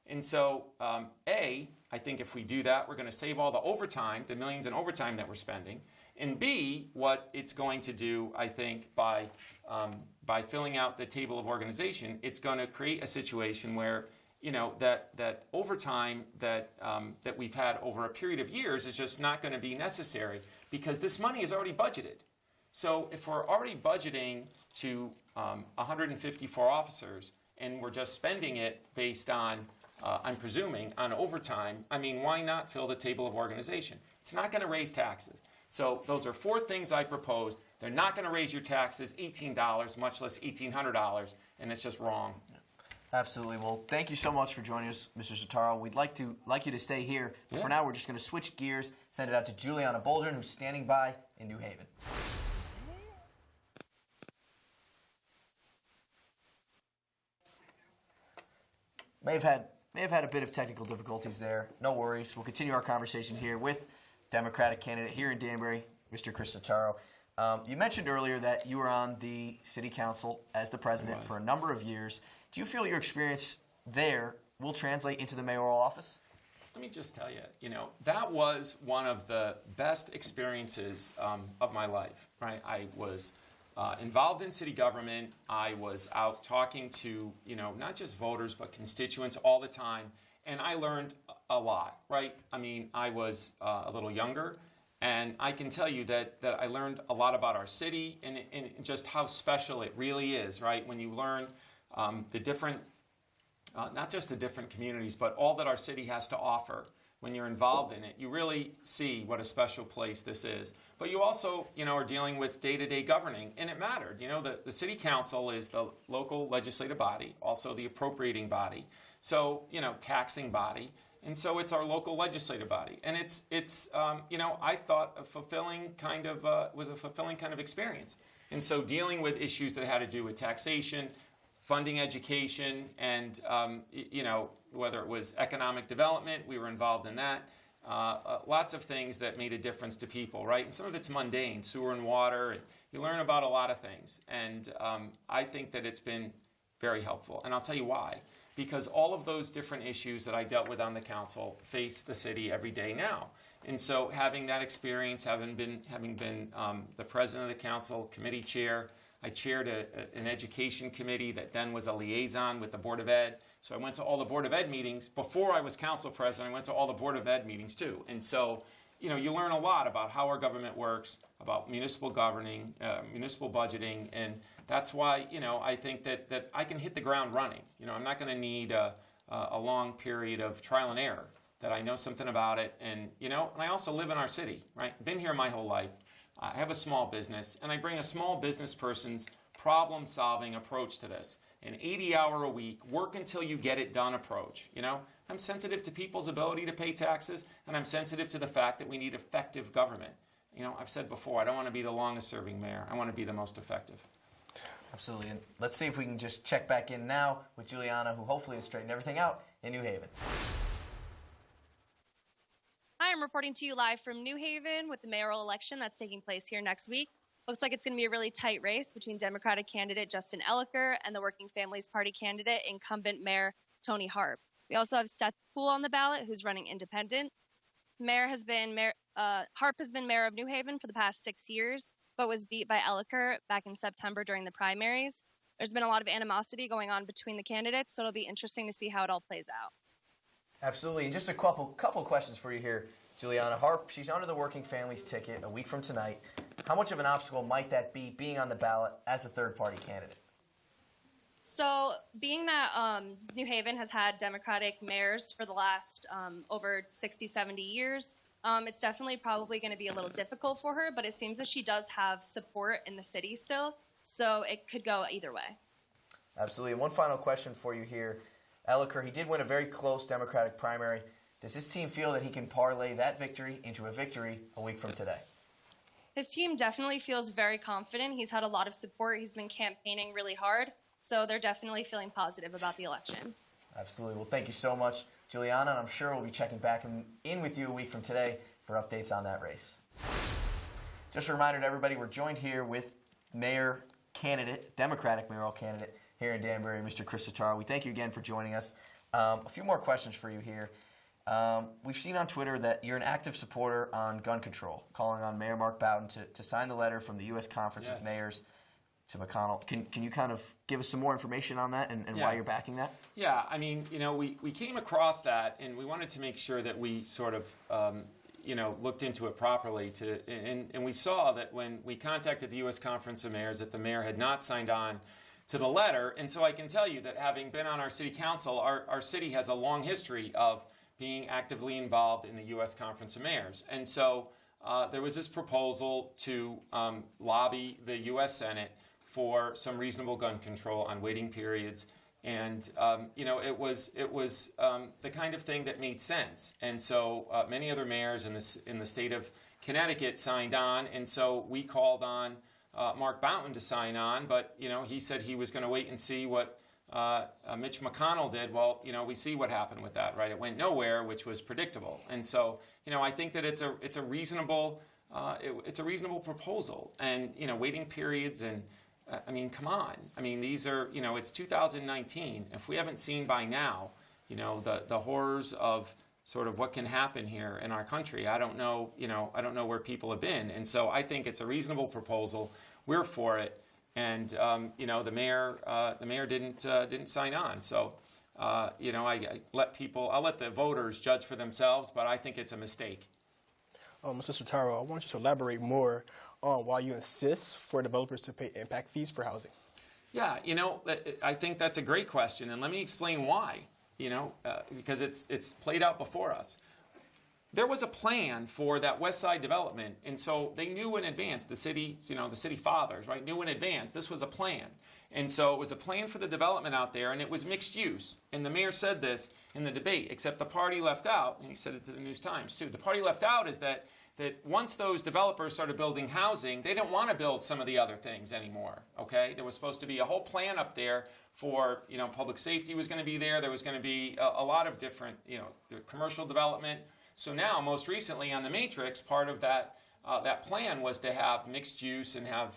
And so, I think if we do that, we're going to save all the overtime, the millions in overtime that we're spending. And B, what it's going to do, I think, by filling out the table of organization, it's going to create a situation where, that overtime that we've had over a period of years is just not going to be necessary, because this money is already budgeted. So if we're already budgeting to 154 officers and we're just spending it based on, I'm presuming, on overtime, why not fill the table of organization? It's not going to raise taxes. So those are 4 things I proposed. They're not going to raise your taxes $18, much less $1,800, and it's just wrong. Absolutely. Well, thank you so much for joining us, Mr. Setaro. We'd like you to stay here, but for now we're just going to switch gears, send it out to Juliana Boldrin, who's standing by in New Haven. May have had may have had a bit of technical difficulties there. No worries. We'll continue our conversation here with Democratic candidate here in Danbury, Mr. Chris Setaro. You mentioned earlier that you were on the city council as the president for a number of years. Do you feel your experience there will translate into the mayoral office? Let me just tell you, that was one of the best experiences of my life, right? I was involved in city government. I was out talking to, not just voters, but constituents all the time. And I learned a lot, right? I mean, I was a little younger. And I can tell you that I learned a lot about our city and just how special it really is, right? When you learn the different, not just the different communities, but all that our city has to offer. When you're involved in it, you really see what a special place this is. But you also, are dealing with day-to-day governing, and it mattered. The city council is the local legislative body, also the appropriating body. So, taxing body. And so it's our local legislative body, and it's I thought was a fulfilling kind of experience. And so dealing with issues that had to do with taxation, funding education, and whether it was economic development, we were involved in that. Lots of things that made a difference to people, right? And some of it's mundane, sewer and water. And you learn about a lot of things, and I think that it's been very helpful. And I'll tell you why. Because all of those different issues that I dealt with on the council face the city every day now. And so having that experience, having been the president of the council, committee chair, I chaired an education committee that then was a liaison with the Board of Ed. So I went to all the Board of Ed meetings. Before I was council president, I went to all the Board of Ed meetings too. And so, you learn a lot about how our government works, about municipal governing, municipal budgeting, and that's why, I think that I can hit the ground running. I'm not going to need a long period of trial and error, that I know something about it. And, and I also live in our city, right? Been here my whole life. I have a small business, and I bring a small business person's problem-solving approach to this. An 80-hour-a-week, work until you get it done approach. I'm sensitive to people's ability to pay taxes, and I'm sensitive to the fact that we need effective government. I've said before, I don't want to be the longest-serving mayor. I want to be the most effective. Absolutely. And let's see if we can just check back in now with Juliana, who hopefully has straightened everything out in New Haven. Hi, I'm reporting to you live from New Haven with the mayoral election that's taking place here next week. Looks like it's going to be a really tight race between Democratic candidate Justin Elicker and the Working Families Party candidate, incumbent Mayor Tony Harp. We also have Seth Poole on the ballot, who's running independent. Harp has been mayor of New Haven for the past 6 years, but was beat by Elicker back in September during the primaries. There's been a lot of animosity going on between the candidates, so it'll be interesting to see how it all plays out. Absolutely. And just a couple questions for you here, Juliana. Harp, she's under the Working Families ticket a week from tonight. How much of an obstacle might that be, being on the ballot as a third-party candidate? So being that New Haven has had Democratic mayors for the last over 60, 70 years, it's definitely probably going to be a little difficult for her, but it seems that she does have support in the city still, so it could go either way. Absolutely. And one final question for you here. Elicker, he did win a very close Democratic primary. Does his team feel that he can parlay that victory into a victory a week from today? His team definitely feels very confident. He's had a lot of support. He's been campaigning really hard, so they're definitely feeling positive about the election. Absolutely. Well, thank you so much, Juliana, and I'm sure we'll be checking back in with you a week from today for updates on that race. Just a reminder to everybody, we're joined here with mayor candidate, Democratic mayoral candidate here in Danbury, Mr. Chris Setaro. We thank you again for joining us. A few more questions for you here. We've seen on Twitter that you're an active supporter on gun control, calling on Mayor Mark Boughton to sign the letter from the U.S. Conference of Mayors to McConnell. Can you kind of give us some more information on that and why you're backing that? Yeah, I mean, we came across that, and we wanted to make sure that we sort of, looked into it properly. And we saw that when we contacted the U.S. Conference of Mayors that the mayor had not signed on to the letter. And so I can tell you that having been on our city council, our city has a long history of being actively involved in the U.S. Conference of Mayors. And so there was this proposal to lobby the U.S. Senate for some reasonable gun control on waiting periods. And, it was the kind of thing that made sense. And so many other mayors in the state of Connecticut signed on. And so we called on Mark Boughton to sign on. But, he said he was going to wait and see what Mitch McConnell did, well, we see what happened with that, right? It went nowhere, which was predictable. And so, I think that it's a reasonable proposal. And, waiting periods and, come on. These are, it's 2019. If we haven't seen by now, the horrors of sort of what can happen here in our country, I don't know where people have been. And so I think it's a reasonable proposal. We're for it. And the mayor didn't sign on. So I'll let the voters judge for themselves. But I think it's a mistake. Mr. Setaro, I want you to elaborate more on why you insist for developers to pay impact fees for housing. Yeah, I think that's a great question, and let me explain why. Because it's played out before us. There was a plan for that West Side development, and so they knew in advance, the city fathers, right, knew in advance this was a plan. And so it was a plan for the development out there, and it was mixed use. And the mayor said this in the debate, except the party left out, and he said it to the News Times too, the party left out is that once those developers started building housing, they didn't want to build some of the other things anymore, okay? There was supposed to be a whole plan up there for, public safety was going to be there. There was going to be a lot of different, commercial development. So now, most recently on the Matrix, part of that plan was to have mixed use and have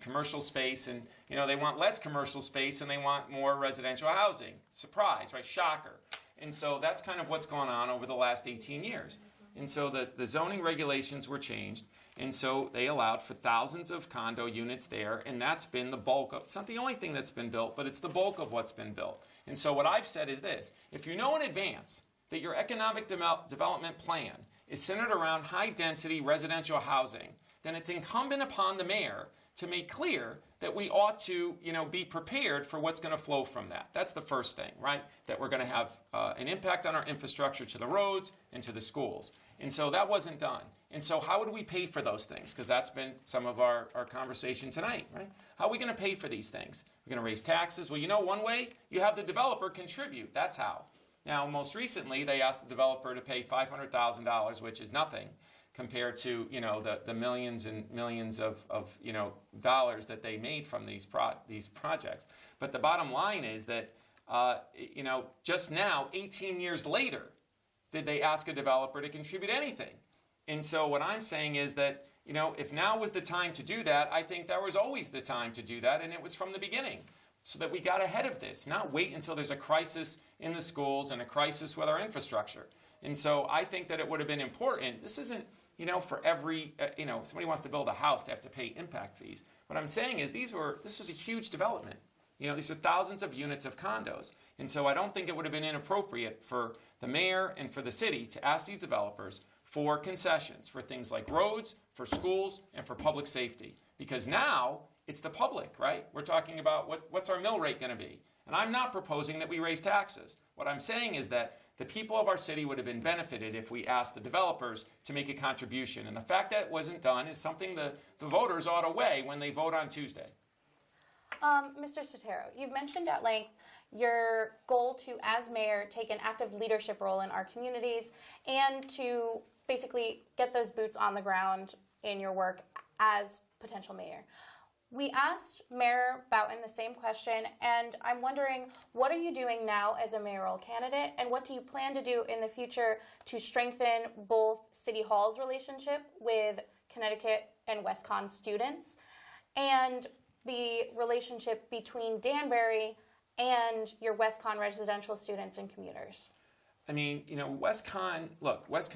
commercial space. And, they want less commercial space and they want more residential housing. Surprise, right? Shocker. And so that's kind of what's gone on over the last 18 years. And so the zoning regulations were changed. And so they allowed for thousands of condo units there. And that's been the bulk of, it's not the only thing that's been built, but it's the bulk of what's been built. And so what I've said is this: if you know in advance that your economic development plan is centered around high-density residential housing, then it's incumbent upon the mayor to make clear that we ought to, be prepared for what's going to flow from that. That's the first thing, right? That we're going to have an impact on our infrastructure to the roads and to the schools. And so that wasn't done. And so how would we pay for those things? Because that's been some of our conversation tonight, right? How are we going to pay for these things? We're going to raise taxes? Well, one way, you have the developer contribute. That's how. Now, most recently, they asked the developer to pay $500,000, which is nothing compared to, the millions and millions of dollars that they made from these projects. But the bottom line is that, just now, 18 years later, did they ask a developer to contribute anything? And so what I'm saying is that, if now was the time to do that, I think there was always the time to do that, and it was from the beginning, so that we got ahead of this, not wait until there's a crisis in the schools and a crisis with our infrastructure. And so I think that it would have been important. This isn't, for every, somebody wants to build a house, they have to pay impact fees. What I'm saying is this was a huge development. These are thousands of units of condos. And so I don't think it would have been inappropriate for the mayor and for the city to ask these developers for concessions for things like roads, for schools, and for public safety. Because now it's the public, right? We're talking about what's our mill rate going to be. And I'm not proposing that we raise taxes. What I'm saying is that the people of our city would have been benefited if we asked the developers to make a contribution. And the fact that it wasn't done is something the voters ought to weigh when they vote on Tuesday. Mr. Setaro, you've mentioned at length your goal to, as mayor, take an active leadership role in our communities and to basically get those boots on the ground in your work as potential mayor. We asked Mayor Boughton the same question, and I'm wondering, what are you doing now as a mayoral candidate, and what do you plan to do in the future to strengthen both City Hall's relationship with Connecticut and WestCon students, and the relationship between Danbury and your WestCon residential students and commuters? WestCon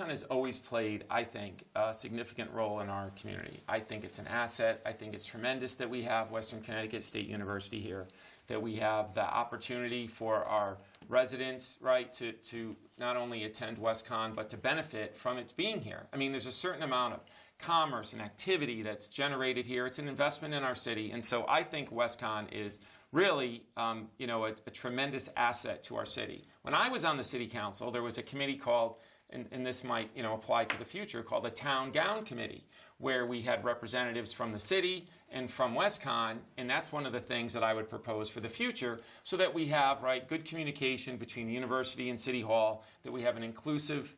has always played, I think, a significant role in our community. I think it's an asset. I think it's tremendous that we have Western Connecticut State University here, that we have the opportunity for our residents, right, to not only attend WestCon, but to benefit from its being here. There's a certain amount of commerce and activity that's generated here. It's an investment in our city. And so I think WestCon is really, a tremendous asset to our city. When I was on the city council, there was a committee called, and this might, apply to the future, called the Town Gown Committee, where we had representatives from the city and from WestCon, and that's one of the things that I would propose for the future, so that we have, good communication between the university and City Hall, that we have an inclusive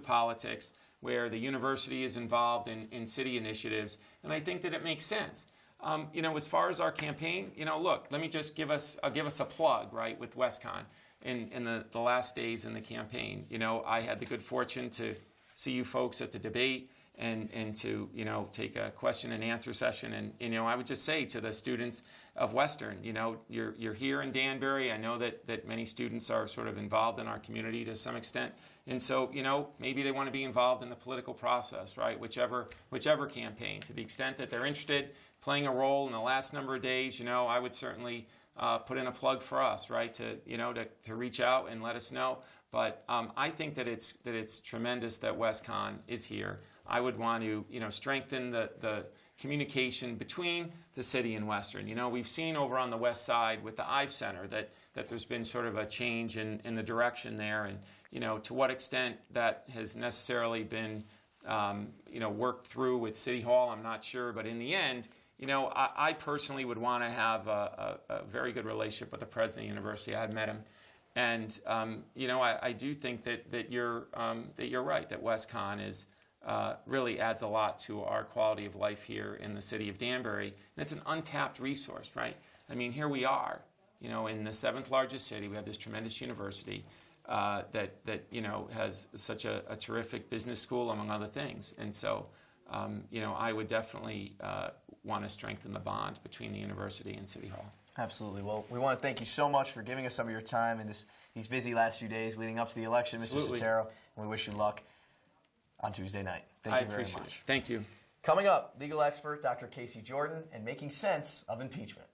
politics, where the university is involved in city initiatives, and I think that it makes sense. As far as our campaign, look, let me just give us a plug, right, with WestCon. In the last days in the campaign, I had the good fortune to see you folks at the debate and to, take a question and answer session. And, I would just say to the students of Western, you're here in Danbury. I know that many students are sort of involved in our community to some extent. And so, maybe they want to be involved in the political process, right? Whichever campaign, to the extent that they're interested, playing a role in the last number of days, I would certainly put in a plug for us, right? To reach out and let us know. But I think that it's tremendous that WestCon is here. I would want to, strengthen the communication between the city and Western. We've seen over on the west side with the Ive Center that there's been sort of a change in the direction there, and to what extent that has necessarily been worked through with City Hall, I'm not sure. But in the end, I personally would want to have a very good relationship with the president of the university. I had met him. And I do think that you're right, that WestCon is really adds a lot to our quality of life here in the city of Danbury, and it's an untapped resource, right? I mean, here we are, in the 7th largest city. We have this tremendous university that has such a terrific business school, among other things. And so, I would definitely want to strengthen the bond between the university and City Hall. Absolutely. Well, we want to thank you so much for giving us some of your time in these busy last few days leading up to the election, Mr. Setaro, and we wish you luck on Tuesday night. Thank you very much. Appreciate it. Thank you. Coming up, legal expert Dr. Casey Jordan and making sense of impeachment.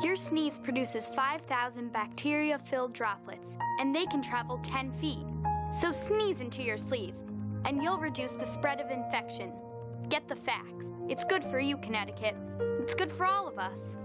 Your sneeze produces 5,000 bacteria-filled droplets, and they can travel 10 feet. So sneeze into your sleeve, and you'll reduce the spread of infection. Get the facts. It's good for you, Connecticut. It's good for all of us.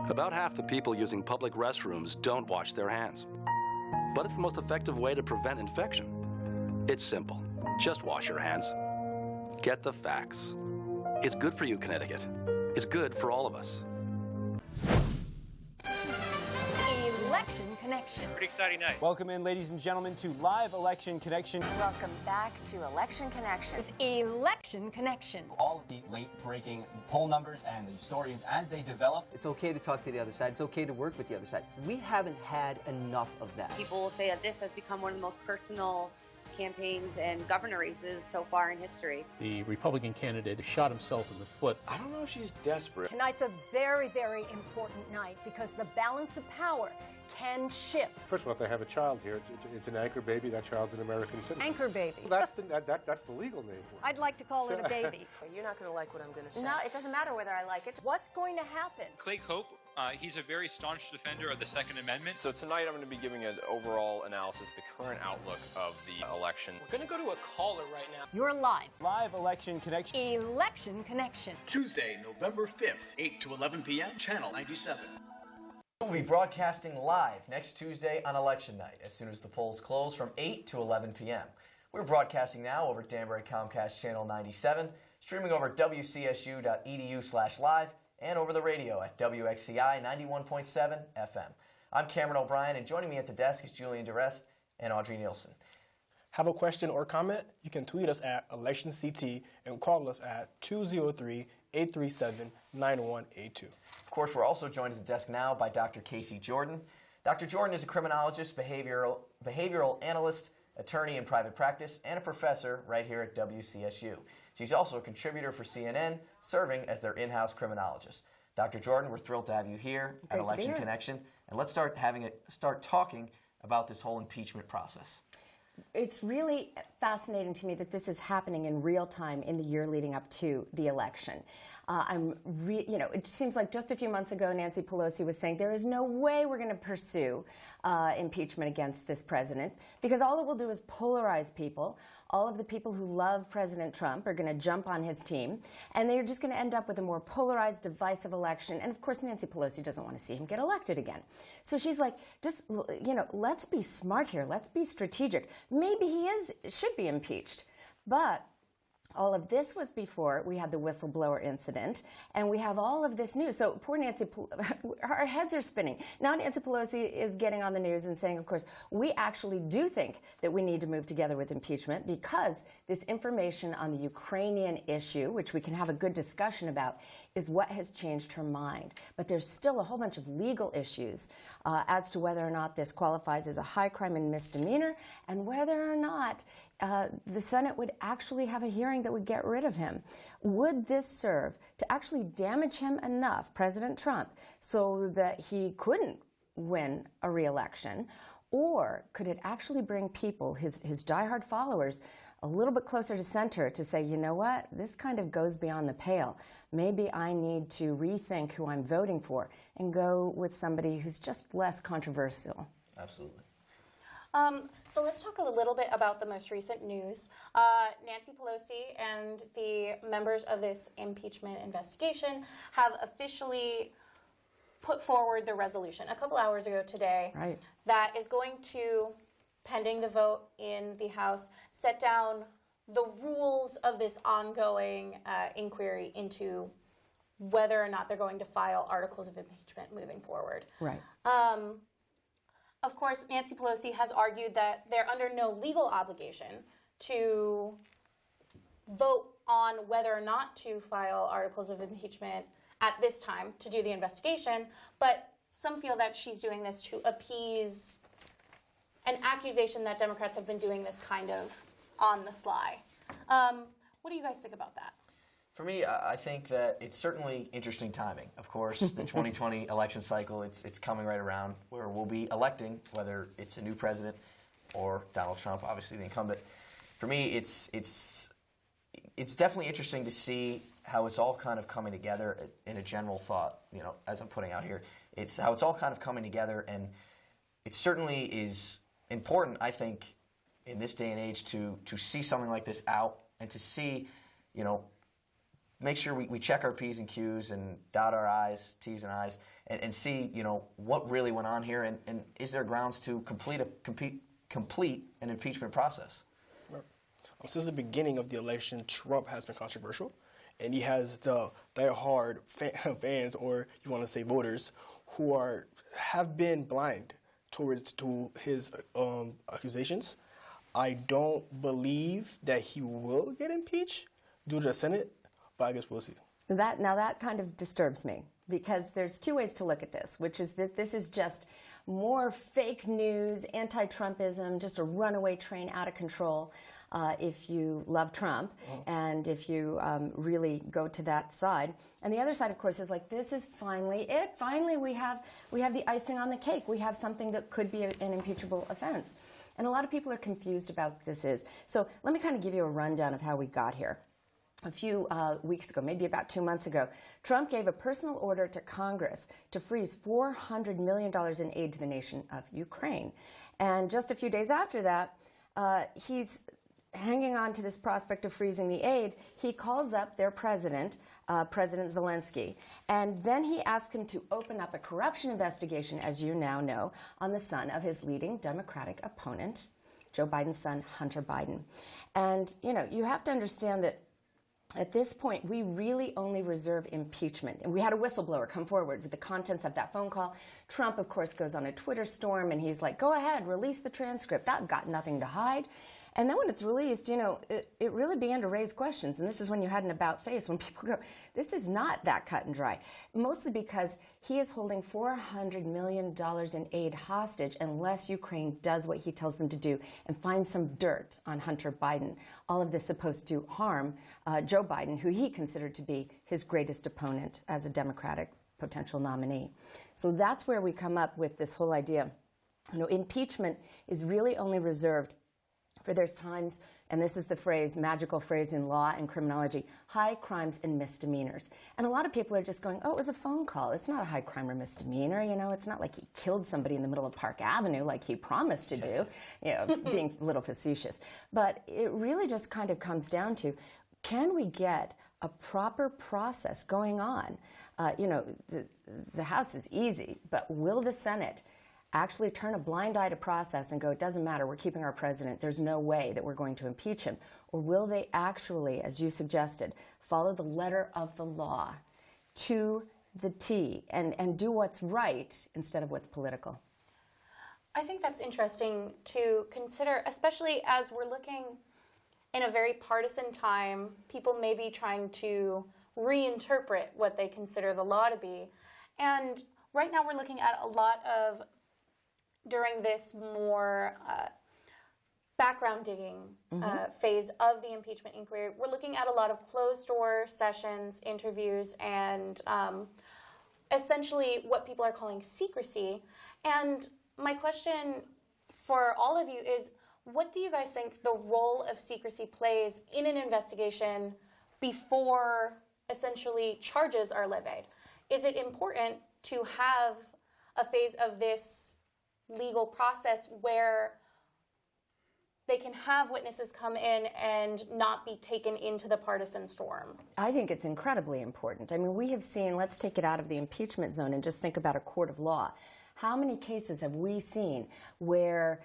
About half the people using public restrooms don't wash their hands. But it's the most effective way to prevent infection. It's simple. Just wash your hands. Get the facts. It's good for you, Connecticut. It's good for all of us. Election Connection. Pretty exciting night. Welcome in, ladies and gentlemen, to Live Election Connection. Welcome back to Election Connection. It's Election Connection. All of the late-breaking poll numbers and the stories as they develop. It's okay to talk to the other side. It's okay to work with the other side. We haven't had enough of that. People will say that this has become one of the most personal campaigns and governor races so far in history. The Republican candidate shot himself in the foot. I don't know if she's desperate. Tonight's a very, very important night because the balance of power can shift. First of all, if they have a child here, it's an anchor baby. That child's an American citizen. Anchor baby. Well, that's the legal name for it. I'd like to call it a baby. You're not going to like what I'm going to say. No, it doesn't matter whether I like it. What's going to happen? Clay Cope, he's a very staunch defender of the Second Amendment. So tonight I'm going to be giving an overall analysis of the current outlook of the election. We're going to go to a caller right now. You're live. Live Election Connection. Election Connection. Tuesday, November 5th, 8 to 11 p.m., Channel 97. We'll be broadcasting live next Tuesday on election night as soon as the polls close from 8 to 11 p.m. We're broadcasting now over Danbury Comcast Channel 97, streaming over wcsu.edu/live, and over the radio at WXCI 91.7 FM. I'm Cameron O'Brien, and joining me at the desk is Julian DeRest and Audrey Nielsen. Have a question or comment? You can tweet us at ElectionCT and call us at 203-837-9182. Of course, we're also joined at the desk now by Dr. Casey Jordan. Dr. Jordan is a criminologist, behavioral analyst, attorney in private practice, and a professor right here at WCSU. She's also a contributor for CNN, serving as their in-house criminologist. Dr. Jordan, we're thrilled to have you here at Election Connection, and let's start talking about this whole impeachment process. It's really fascinating to me that this is happening in real time in the year leading up to the election. It seems like just a few months ago, Nancy Pelosi was saying there is no way we're going to pursue impeachment against this president because all it will do is polarize people. All of the people who love President Trump are going to jump on his team, and they're just going to end up with a more polarized, divisive election. And of course, Nancy Pelosi doesn't want to see him get elected again. So she's like, just, let's be smart here. Let's be strategic. Maybe he should be impeached. But all of this was before we had the whistleblower incident, and we have all of this news. So poor Nancy, our heads are spinning. Now Nancy Pelosi is getting on the news and saying, of course, we actually do think that we need to move together with impeachment because this information on the Ukrainian issue, which we can have a good discussion about, is what has changed her mind. But there's still a whole bunch of legal issues as to whether or not this qualifies as a high crime and misdemeanor, and whether or not the Senate would actually have a hearing that would get rid of him. Would this serve to actually damage him enough, President Trump, so that he couldn't win a re-election? Or could it actually bring people, his diehard followers, a little bit closer to center to say, you know what, this kind of goes beyond the pale. Maybe I need to rethink who I'm voting for and go with somebody who's just less controversial. Absolutely. So let's talk a little bit about the most recent news. Nancy Pelosi and the members of this impeachment investigation have officially put forward the resolution a couple hours ago today that is going to, pending the vote in the House, set down the rules of this ongoing inquiry into whether or not they're going to file articles of impeachment moving forward. Right. Of course, Nancy Pelosi has argued that they're under no legal obligation to vote on whether or not to file articles of impeachment at this time to do the investigation, but some feel that she's doing this to appease an accusation that Democrats have been doing this kind of on the sly. What do you guys think about that? For me, I think that it's certainly interesting timing. Of course, the 2020 election cycle, it's coming right around where we'll be electing, whether it's a new president or Donald Trump, obviously the incumbent. For me, it's definitely interesting to see how it's all kind of coming together in a general thought, as I'm putting out here. It's how it's all kind of coming together, and it certainly is important, I think, in this day and age to see something like this out and to see, make sure we check our P's and Q's and dot our I's, T's and I's, and see, what really went on here, and is there grounds to complete an impeachment process? Since the beginning of the election, Trump has been controversial, and he has the diehard fans, or you want to say voters, who have been blind to his accusations. I don't believe that he will get impeached due to the Senate, but I guess we'll see. That kind of disturbs me, because there's two ways to look at this, which is that this is just more fake news, anti-Trumpism, just a runaway train out of control if you love Trump and if you really go to that side. And the other side, of course, is like, this is finally it. Finally, we have the icing on the cake. We have something that could be an impeachable offense. And a lot of people are confused about what this is. So let me kind of give you a rundown of how we got here. A few weeks ago, maybe about 2 months ago, Trump gave a personal order to Congress to freeze $400 million in aid to the nation of Ukraine. And just a few days after that, he's hanging on to this prospect of freezing the aid. He calls up their president, President Zelensky, and then he asks him to open up a corruption investigation, as you now know, on the son of his leading Democratic opponent, Joe Biden's son, Hunter Biden. And, you have to understand that at this point, we really only reserve impeachment. And we had a whistleblower come forward with the contents of that phone call. Trump, of course, goes on a Twitter storm, and he's like, go ahead, release the transcript. I've got nothing to hide. And then when it's released, it really began to raise questions. And this is when you had an about face, when people go, this is not that cut and dry. Mostly because he is holding $400 million in aid hostage unless Ukraine does what he tells them to do and finds some dirt on Hunter Biden. All of this supposed to harm Joe Biden, who he considered to be his greatest opponent as a Democratic potential nominee. So that's where we come up with this whole idea. Impeachment is really only reserved for there's times and this is the phrase, magical phrase in law and criminology, high crimes and misdemeanors. And a lot of people are just going, oh, it was a phone call. It's not a high crime or misdemeanor. You know, it's not like he killed somebody in the middle of Park Avenue like he promised to do, you know, being a little facetious. But it really just kind of comes down to, can we get a proper process going on? You know, the House is easy, but will the Senate actually turn a blind eye to process and go, it doesn't matter, we're keeping our president, there's no way that we're going to impeach him? Or will they actually, as you suggested, follow the letter of the law to the T and do what's right instead of what's political? I think that's interesting to consider, especially as we're looking in a very partisan time. People may be trying to reinterpret what they consider the law to be. And right now we're looking at a lot of, during this more background digging phase of the impeachment inquiry, we're looking at a lot of closed-door sessions, interviews, and essentially what people are calling secrecy. And my question for all of you is, what do you guys think the role of secrecy plays in an investigation before essentially charges are levied? Is it important to have a phase of this legal process where they can have witnesses come in and not be taken into the partisan storm? I think it's incredibly important. I mean, we have seen, let's take it out of the impeachment zone and just think about a court of law. How many cases have we seen where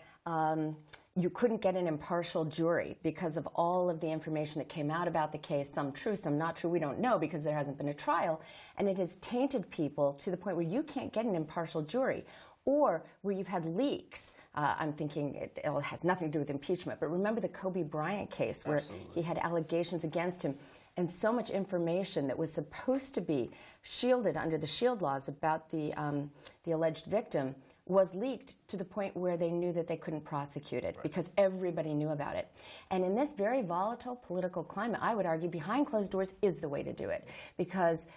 you couldn't get an impartial jury because of all of the information that came out about the case, some true, some not true, we don't know because there hasn't been a trial, and it has tainted people to the point where you can't get an impartial jury? Or where you've had leaks. I'm thinking it has nothing to do with impeachment, but remember the Kobe Bryant case where he had allegations against him, and so much information that was supposed to be shielded under the SHIELD laws about the alleged victim was leaked to the point where they knew that they couldn't prosecute it because everybody knew about it. And in this very volatile political climate, I would argue behind closed doors is the way to do it, because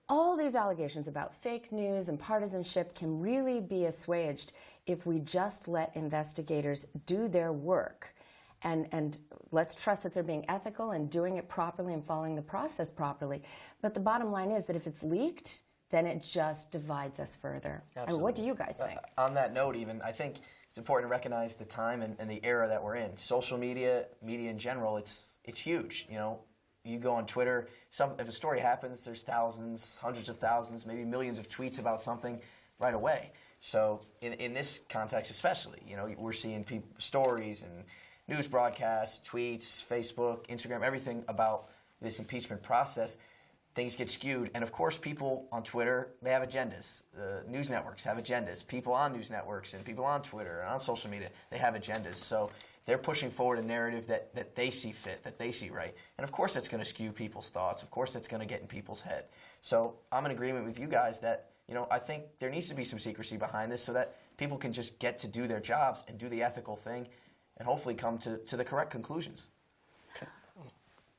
all these allegations about fake news and partisanship can really be assuaged if we just let investigators do their work. And let's trust that they're being ethical and doing it properly and following the process properly. But the bottom line is that if it's leaked, then it just divides us further. I mean, what do you guys think? On that note, even, I think it's important to recognize the time and the era that we're in. Social media, media in general, it's huge. You know, you go on Twitter, if a story happens, there's thousands, hundreds of thousands, maybe millions of tweets about something right away. So in this context especially, you know, we're seeing stories and news broadcasts, tweets, Facebook, Instagram, everything about this impeachment process. Things get skewed. And of course, people on Twitter, they have agendas. News networks have agendas. People on news networks and people on Twitter and on social media, they have agendas. So they're pushing forward a narrative that they see fit, that they see right. And of course that's going to skew people's thoughts. Of course that's going to get in people's head. So I'm in agreement with you guys that, you know, I think there needs to be some secrecy behind this so that people can just get to do their jobs and do the ethical thing and hopefully come to the correct conclusions.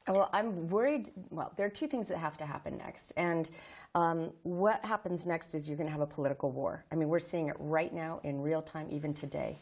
Well, I'm worried. Well, there are two things that have to happen next. And what happens next is you're going to have a political war. I mean, we're seeing it right now in real time, even today.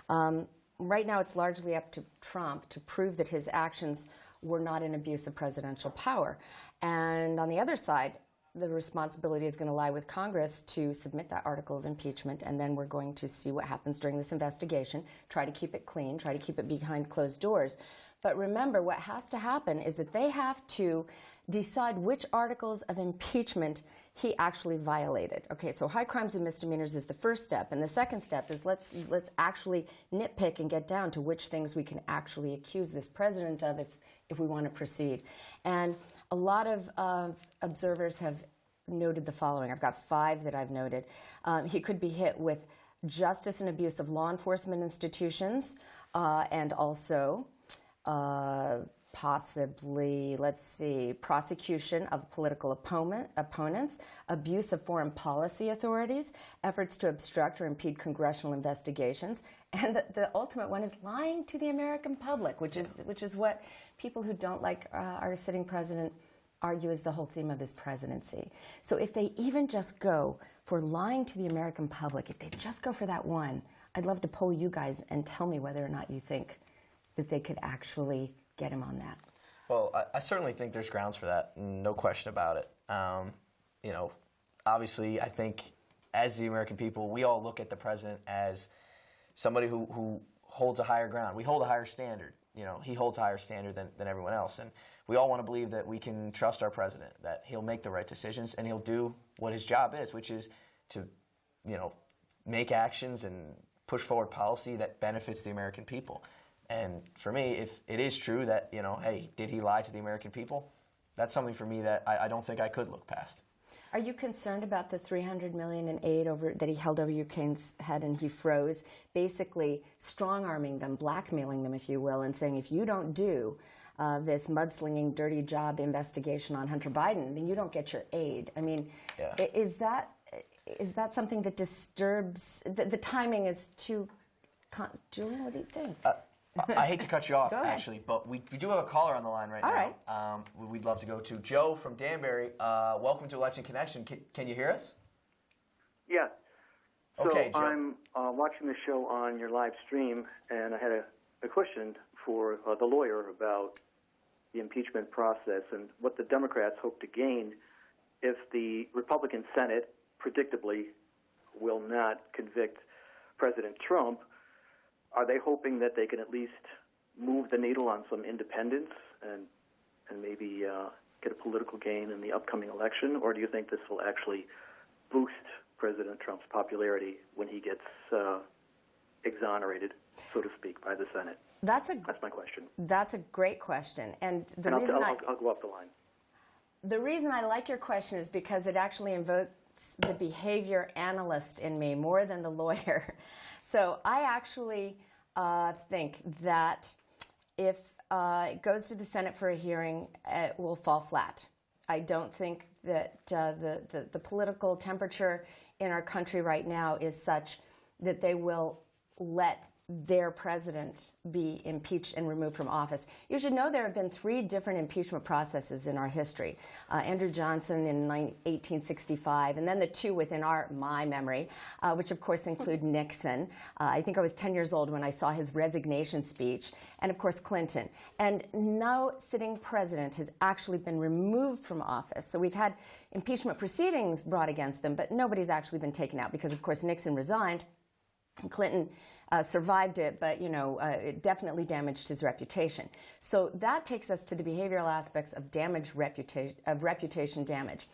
Right now, it's largely up to Trump to prove that his actions were not an abuse of presidential power. And on the other side, the responsibility is going to lie with Congress to submit that article of impeachment, and then we're going to see what happens during this investigation, try to keep it clean, try to keep it behind closed doors. But remember, what has to happen is that they have to decide which articles of impeachment he actually violated. Okay, so high crimes and misdemeanors is the first step, and the second step is let's actually nitpick and get down to which things we can actually accuse this president of if we want to proceed. And a lot of observers have noted the following. I've got 5 that I've noted. He could be hit with justice and abuse of law enforcement institutions, and also possibly, let's see, prosecution of political opponents, abuse of foreign policy authorities, efforts to obstruct or impede congressional investigations, and the ultimate one is lying to the American public, which is what people who don't like our sitting president argue is the whole theme of his presidency. So if they even just go for lying to the American public, if they just go for that one, I'd love to poll you guys and tell me whether or not you think that they could actually get him on that? Well, I certainly think there's grounds for that, no question about it. You know, obviously, I think as the American people, we all look at the president as somebody who holds a higher ground. We hold a higher standard. You know, he holds a higher standard than everyone else. And we all want to believe that we can trust our president, that he'll make the right decisions and he'll do what his job is, which is to, you know, make actions and push forward policy that benefits the American people. And for me, if it is true that, you know, hey, did he lie to the American people? That's something for me that I don't think I could look past. Are you concerned about the $300 million in aid that he held over Ukraine's head and he froze, basically strong-arming them, blackmailing them, if you will, and saying if you don't do this mudslinging, dirty job investigation on Hunter Biden, then you don't get your aid? I mean, is that something that disturbs? The timing is too. Julian, what do you think? I hate to cut you off, Go ahead. actually, but we do have a caller on the line right All now. right. We'd love to go to Joe from Danbury. Welcome to Election Connection. Can you hear us? Yeah. Okay, so Joe. I'm watching the show on your live stream, and I had a question for the lawyer about the impeachment process and what the Democrats hope to gain if the Republican Senate, predictably, will not convict President Trump. Are they hoping that they can at least move the needle on some independence and maybe get a political gain in the upcoming election, or do you think this will actually boost President Trump's popularity when he gets exonerated, so to speak, by the Senate? That's my question. That's a great question, and I'll go up the line. The reason I like your question is because it actually invokes the behavior analyst in me more than the lawyer. So I actually think that if it goes to the Senate for a hearing, it will fall flat. I don't think that the political temperature in our country right now is such that they will let their president be impeached and removed from office. You should know there have been 3 different impeachment processes in our history. Andrew Johnson in 1865, and then the 2 within my memory, which of course include Nixon. I think I was 10 years old when I saw his resignation speech, and of course Clinton. And no sitting president has actually been removed from office. So we've had impeachment proceedings brought against them, but nobody's actually been taken out because of course Nixon resigned. Clinton survived it, but it definitely damaged his reputation. So that takes us to the behavioral aspects of reputation damage.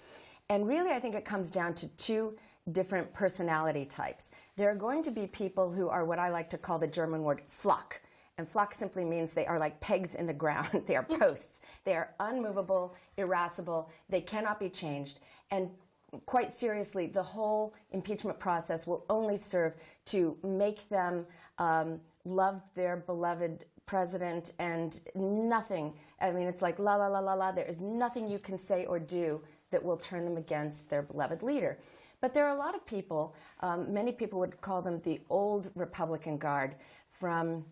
And really, I think it comes down to 2 different personality types. There are going to be people who are what I like to call the German word Flock. And Flock simply means they are like pegs in the ground. They are posts. They are unmovable, irascible. They cannot be changed. And quite seriously, the whole impeachment process will only serve to make them love their beloved president, and nothing, I mean, it's like la, la, la, la, la. There is nothing you can say or do that will turn them against their beloved leader. But there are a lot of people, many people would call them the old Republican Guard from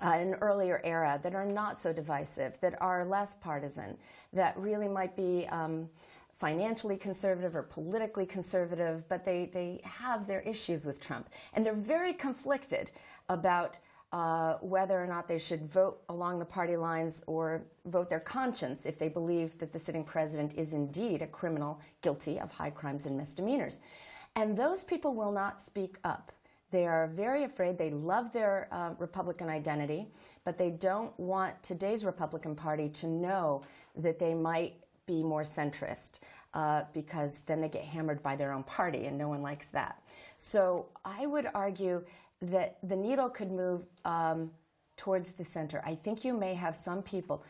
an earlier era, that are not so divisive, that are less partisan, that really might be financially conservative or politically conservative, but they have their issues with Trump. And they're very conflicted about whether or not they should vote along the party lines or vote their conscience if they believe that the sitting president is indeed a criminal guilty of high crimes and misdemeanors. And those people will not speak up. They are very afraid. They love their Republican identity, but they don't want today's Republican Party to know that they might be more centrist, because then they get hammered by their own party, and no one likes that. So I would argue that the needle could move towards the center. I think you may have some people,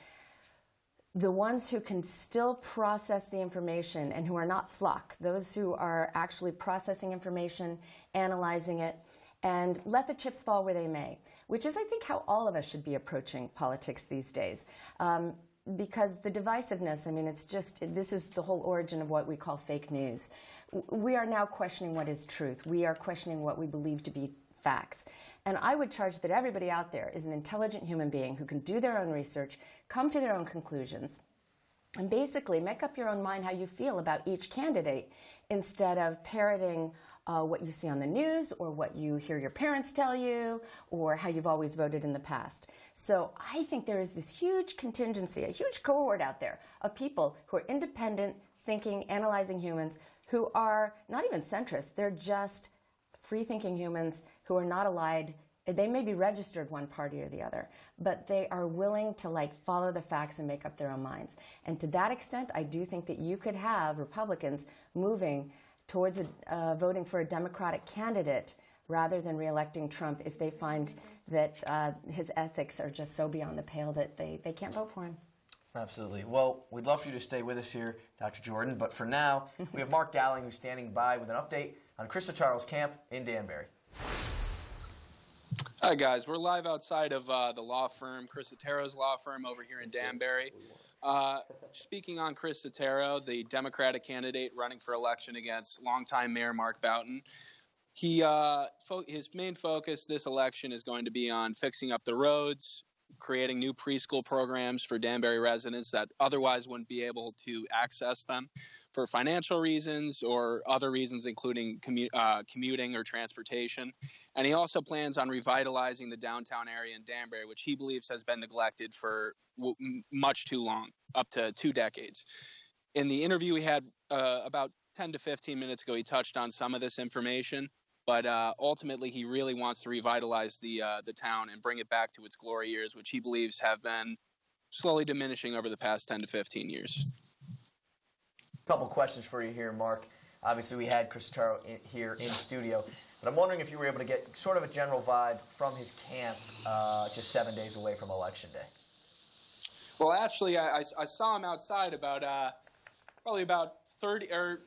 the ones who can still process the information and who are not Flock, those who are actually processing information, analyzing it, and let the chips fall where they may, which is, I think, how all of us should be approaching politics these days. Because the divisiveness, I mean, it's just, this is the whole origin of what we call fake news. We are now questioning what is truth. We are questioning what we believe to be facts. And I would charge that everybody out there is an intelligent human being who can do their own research, come to their own conclusions, and basically make up your own mind how you feel about each candidate instead of parroting what you see on the news or what you hear your parents tell you or how you've always voted in the past. So I think there is this huge contingency, a huge cohort out there of people who are independent, thinking, analyzing humans who are not even centrist. They're just free-thinking humans who are not allied. They may be registered one party or the other, but they are willing to follow the facts and make up their own minds. And to that extent, I do think that you could have Republicans moving towards voting for a Democratic candidate rather than reelecting Trump if they find that his ethics are just so beyond the pale that they can't vote for him. Absolutely. Well, we'd love for you to stay with us here, Dr. Jordan, but for now, we have Mark Dowling who's standing by with an update on Chris Setaro's camp in Danbury. Hi, guys. We're live outside of the law firm, Chris Setaro's law firm over here in Danbury. Speaking on Chris Setaro, the Democratic candidate running for election against longtime Mayor Mark Boughton, his main focus this election is going to be on fixing up the roads, creating new preschool programs for Danbury residents that otherwise wouldn't be able to access them for financial reasons or other reasons, including commuting or transportation. And he also plans on revitalizing the downtown area in Danbury, which he believes has been neglected for much too long, up to 2 decades. In the interview we had about 10 to 15 minutes ago, he touched on some of this information. But ultimately, he really wants to revitalize the town and bring it back to its glory years, which he believes have been slowly diminishing over the past 10 to 15 years. A couple questions for you here, Mark. Obviously, we had Chris Setaro here in studio, but I'm wondering if you were able to get sort of a general vibe from his camp just 7 days away from Election Day. Well, actually, I saw him outside probably about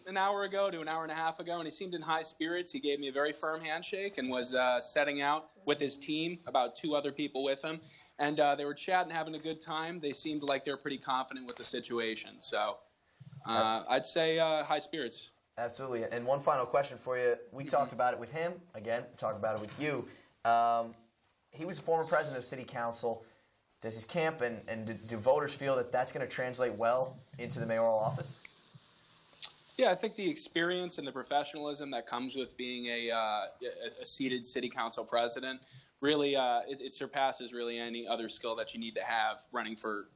an hour ago to an hour and a half ago, and he seemed in high spirits. He gave me a very firm handshake and was setting out with his team, about 2 other people with him, and they were chatting, having a good time. They seemed like they were pretty confident with the situation, so I'd say high spirits. Absolutely. And one final question for you. We talked about it with him. Again, talked about it with you. He was a former president of City Council. Does his camp and do voters feel that that's going to translate well into the mayoral office? Yeah, I think the experience and the professionalism that comes with being a seated city council president really it surpasses really any other skill that you need to have running for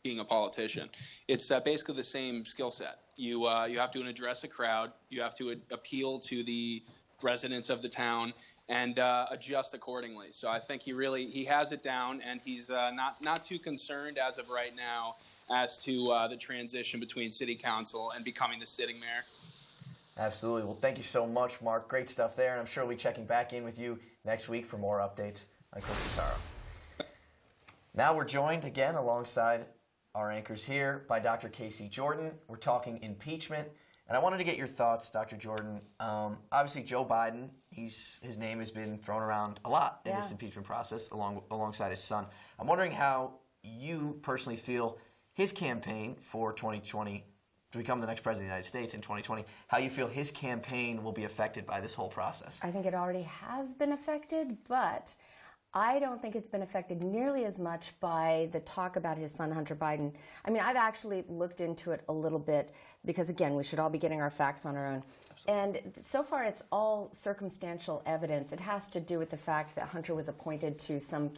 being a politician. It's basically the same skill set. You have to address a crowd. You have to appeal to the residents of the town and adjust accordingly. So I think he has it down, and he's not too concerned as of right now as to the transition between city council and becoming the sitting mayor. Absolutely. Well, thank you so much, Mark. Great stuff there, and I'm sure we'll be checking back in with you next week for more updates on Chris Setaro. Now we're joined again alongside our anchors here by Dr. Casey Jordan. We're talking impeachment, and I wanted to get your thoughts, Dr. Jordan. Obviously, Joe Biden, his name has been thrown around a lot in this impeachment process alongside his son. I'm wondering how you personally feel his campaign for 2020 to become the next president of the United States in 2020, how you feel his campaign will be affected by this whole process. I think it already has been affected, but I don't think it's been affected nearly as much by the talk about his son, Hunter Biden. I mean, I've actually looked into it a little bit because, again, we should all be getting our facts on our own. Absolutely. And so far, it's all circumstantial evidence. It has to do with the fact that Hunter was appointed to some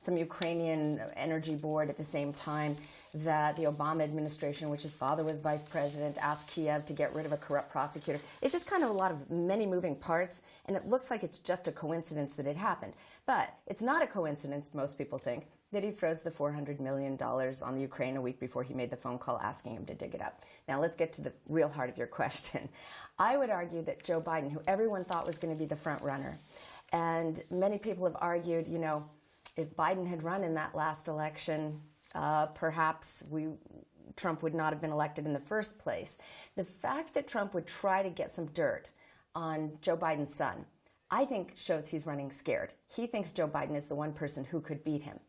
Ukrainian energy board at the same time that the Obama administration, which his father was vice president, asked Kiev to get rid of a corrupt prosecutor. It's just kind of a lot of many moving parts, and it looks like it's just a coincidence that it happened. But it's not a coincidence, most people think, that he froze the $400 million on the Ukraine a week before he made the phone call asking him to dig it up. Now let's get to the real heart of your question. I would argue that Joe Biden, who everyone thought was going to be the front runner, and many people have argued, you know, if Biden had run in that last election, perhaps Trump would not have been elected in the first place. The fact that Trump would try to get some dirt on Joe Biden's son, I think shows he's running scared. He thinks Joe Biden is the one person who could beat him.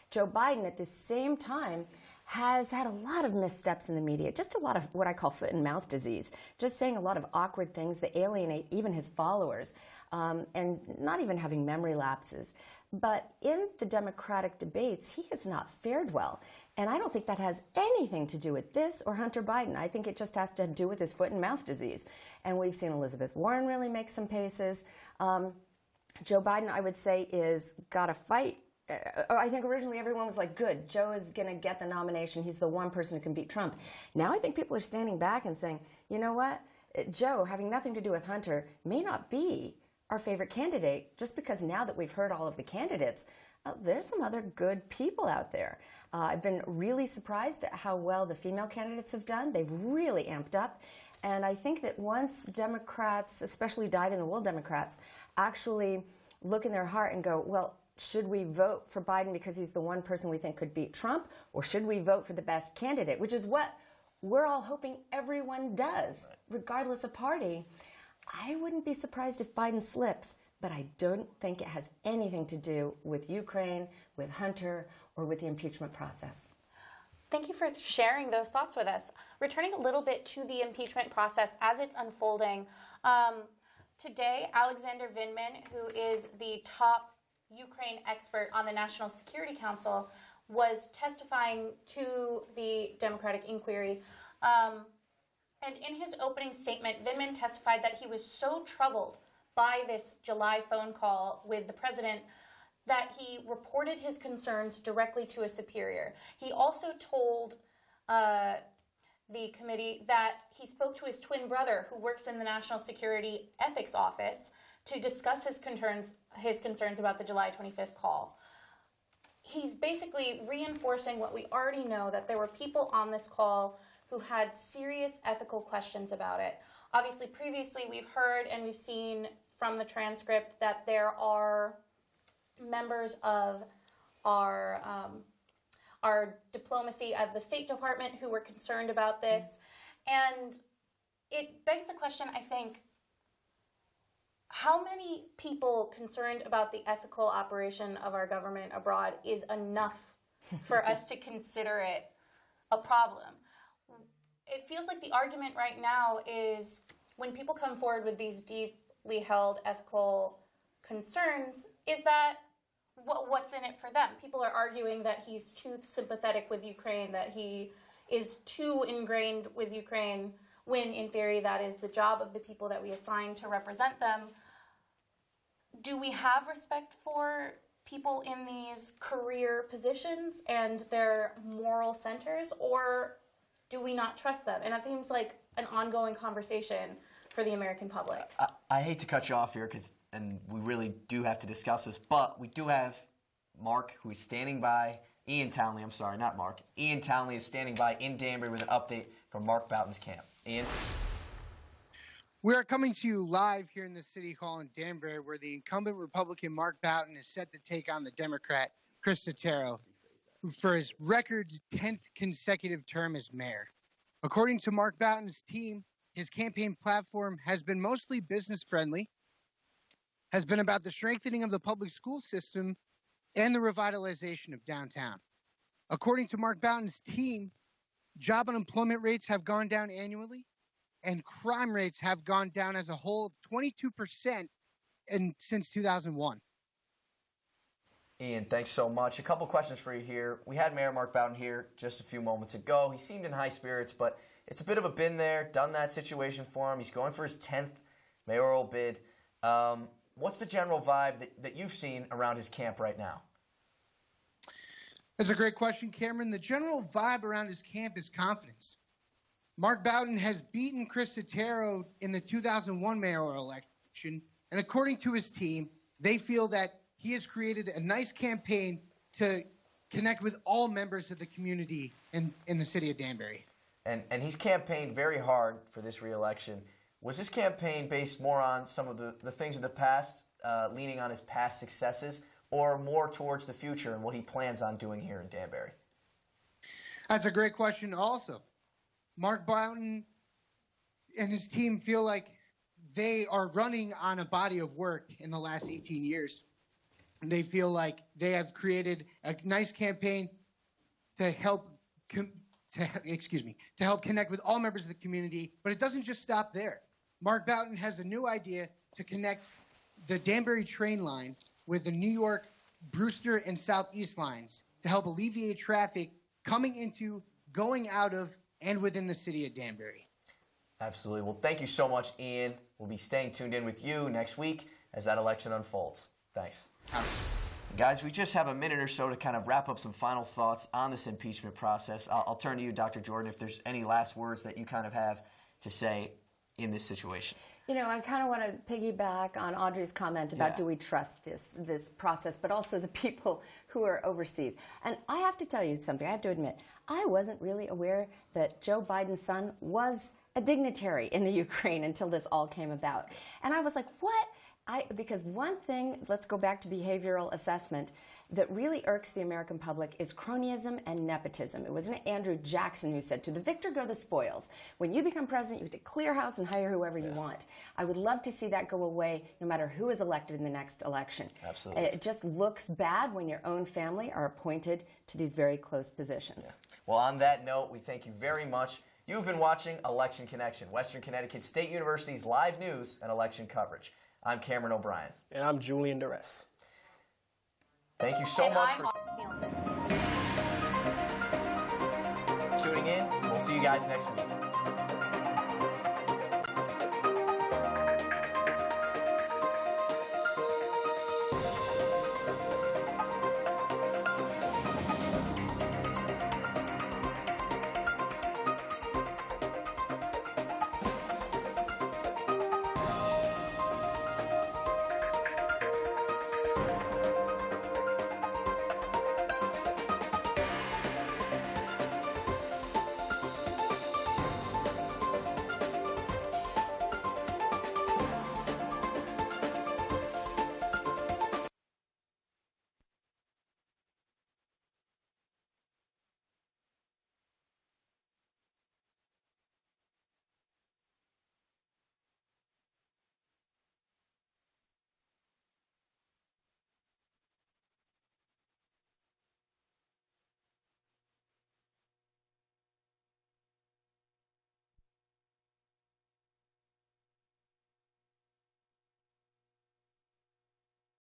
Joe Biden, at the same time, has had a lot of missteps in the media, just a lot of what I call foot and mouth disease, just saying a lot of awkward things that alienate even his followers, and not even having memory lapses. But in the Democratic debates, he has not fared well. And I don't think that has anything to do with this or Hunter Biden. I think it just has to do with his foot and mouth disease. And we've seen Elizabeth Warren really make some paces. Joe Biden, I would say, is got to fight. I think originally everyone was like, good, Joe is going to get the nomination. He's the one person who can beat Trump. Now I think people are standing back and saying, you know what? Joe, having nothing to do with Hunter, may not be our favorite candidate, just because now that we've heard all of the candidates, there's some other good people out there. I've been really surprised at how well the female candidates have done. They've really amped up. And I think that once Democrats, especially dyed-in-the-wool Democrats, actually look in their heart and go, well, should we vote for Biden because he's the one person we think could beat Trump, or should we vote for the best candidate, which is what we're all hoping everyone does, regardless of party. I wouldn't be surprised if Biden slips, but I don't think it has anything to do with Ukraine, with Hunter, or with the impeachment process. Thank you for sharing those thoughts with us. Returning a little bit to the impeachment process as it's unfolding, today Alexander Vindman, who is the top Ukraine expert on the National Security Council, was testifying to the Democratic inquiry. And in his opening statement, Vindman testified that he was so troubled by this July phone call with the president that he reported his concerns directly to a superior. He also told the committee that he spoke to his twin brother, who works in the National Security Ethics Office, to discuss his concerns about the July 25th call. He's basically reinforcing what we already know, that there were people on this call who had serious ethical questions about it. Obviously, previously we've heard and we've seen from the transcript that there are members of our diplomacy of the State Department who were concerned about this. And it begs the question, I think, how many people concerned about the ethical operation of our government abroad is enough for us to consider it a problem? It feels like the argument right now is when people come forward with these deeply held ethical concerns, is that what's in it for them? People are arguing that he's too sympathetic with Ukraine, that he is too ingrained with Ukraine, when in theory that is the job of the people that we assign to represent them. Do we have respect for people in these career positions and their moral centers, or do we not trust them? And that seems like an ongoing conversation for the American public. I hate to cut you off here, and we really do have to discuss this, but we do have Mark, who is standing by. Ian Townley is standing by in Danbury with an update from Mark Boughton's camp. Ian? We are coming to you live here in the City Hall in Danbury, where the incumbent Republican Mark Boughton is set to take on the Democrat Chris Setaro for his record 10th consecutive term as mayor. According to Mark Boughton's team, his campaign platform has been mostly business-friendly, has been about the strengthening of the public school system and the revitalization of downtown. According to Mark Boughton's team, job unemployment rates have gone down annually, and crime rates have gone down as a whole 22% since 2001. Ian, thanks so much. A couple questions for you here. We had Mayor Mark Boughton here just a few moments ago. He seemed in high spirits, but it's a bit of a been there, done that situation for him. He's going for his 10th mayoral bid. What's the general vibe that you've seen around his camp right now? That's a great question, Cameron. The general vibe around his camp is confidence. Mark Boughton has beaten Chris Setaro in the 2001 mayoral election, and according to his team, they feel that he has created a nice campaign to connect with all members of the community in the city of Danbury. And he's campaigned very hard for this re-election. Was this campaign based more on some of the things of the past, leaning on his past successes, or more towards the future and what he plans on doing here in Danbury? That's a great question also. Mark Boughton and his team feel like they are running on a body of work in the last 18 years. They feel like they have created a nice campaign to help to help connect with all members of the community. But it doesn't just stop there. Mark Boughton has a new idea to connect the Danbury train line with the New York, Brewster, and Southeast lines to help alleviate traffic coming into, going out of, and within the city of Danbury. Absolutely. Well, thank you so much, Ian. We'll be staying tuned in with you next week as that election unfolds. Thanks. Guys, we just have a minute or so to kind of wrap up some final thoughts on this impeachment process. I'll turn to you, Dr. Jordan, if there's any last words that you kind of have to say in this situation. You know, I kind of want to piggyback on Audrey's comment about do we trust this process, but also the people who are overseas. And I have to tell you something. I have to admit, I wasn't really aware that Joe Biden's son was a dignitary in the Ukraine until this all came about. And I was like, what? Because one thing, let's go back to behavioral assessment, that really irks the American public is cronyism and nepotism. It wasn't Andrew Jackson who said, to the victor go the spoils. When you become president, you have to clear house and hire whoever you want. I would love to see that go away no matter who is elected in the next election. Absolutely. It just looks bad when your own family are appointed to these very close positions. Yeah. Well, on that note, we thank you very much. You've been watching Election Connection, Western Connecticut State University's live news and election coverage. I'm Cameron O'Brien. And I'm Julian Duress. Thank you so much for tuning in. We'll see you guys next week.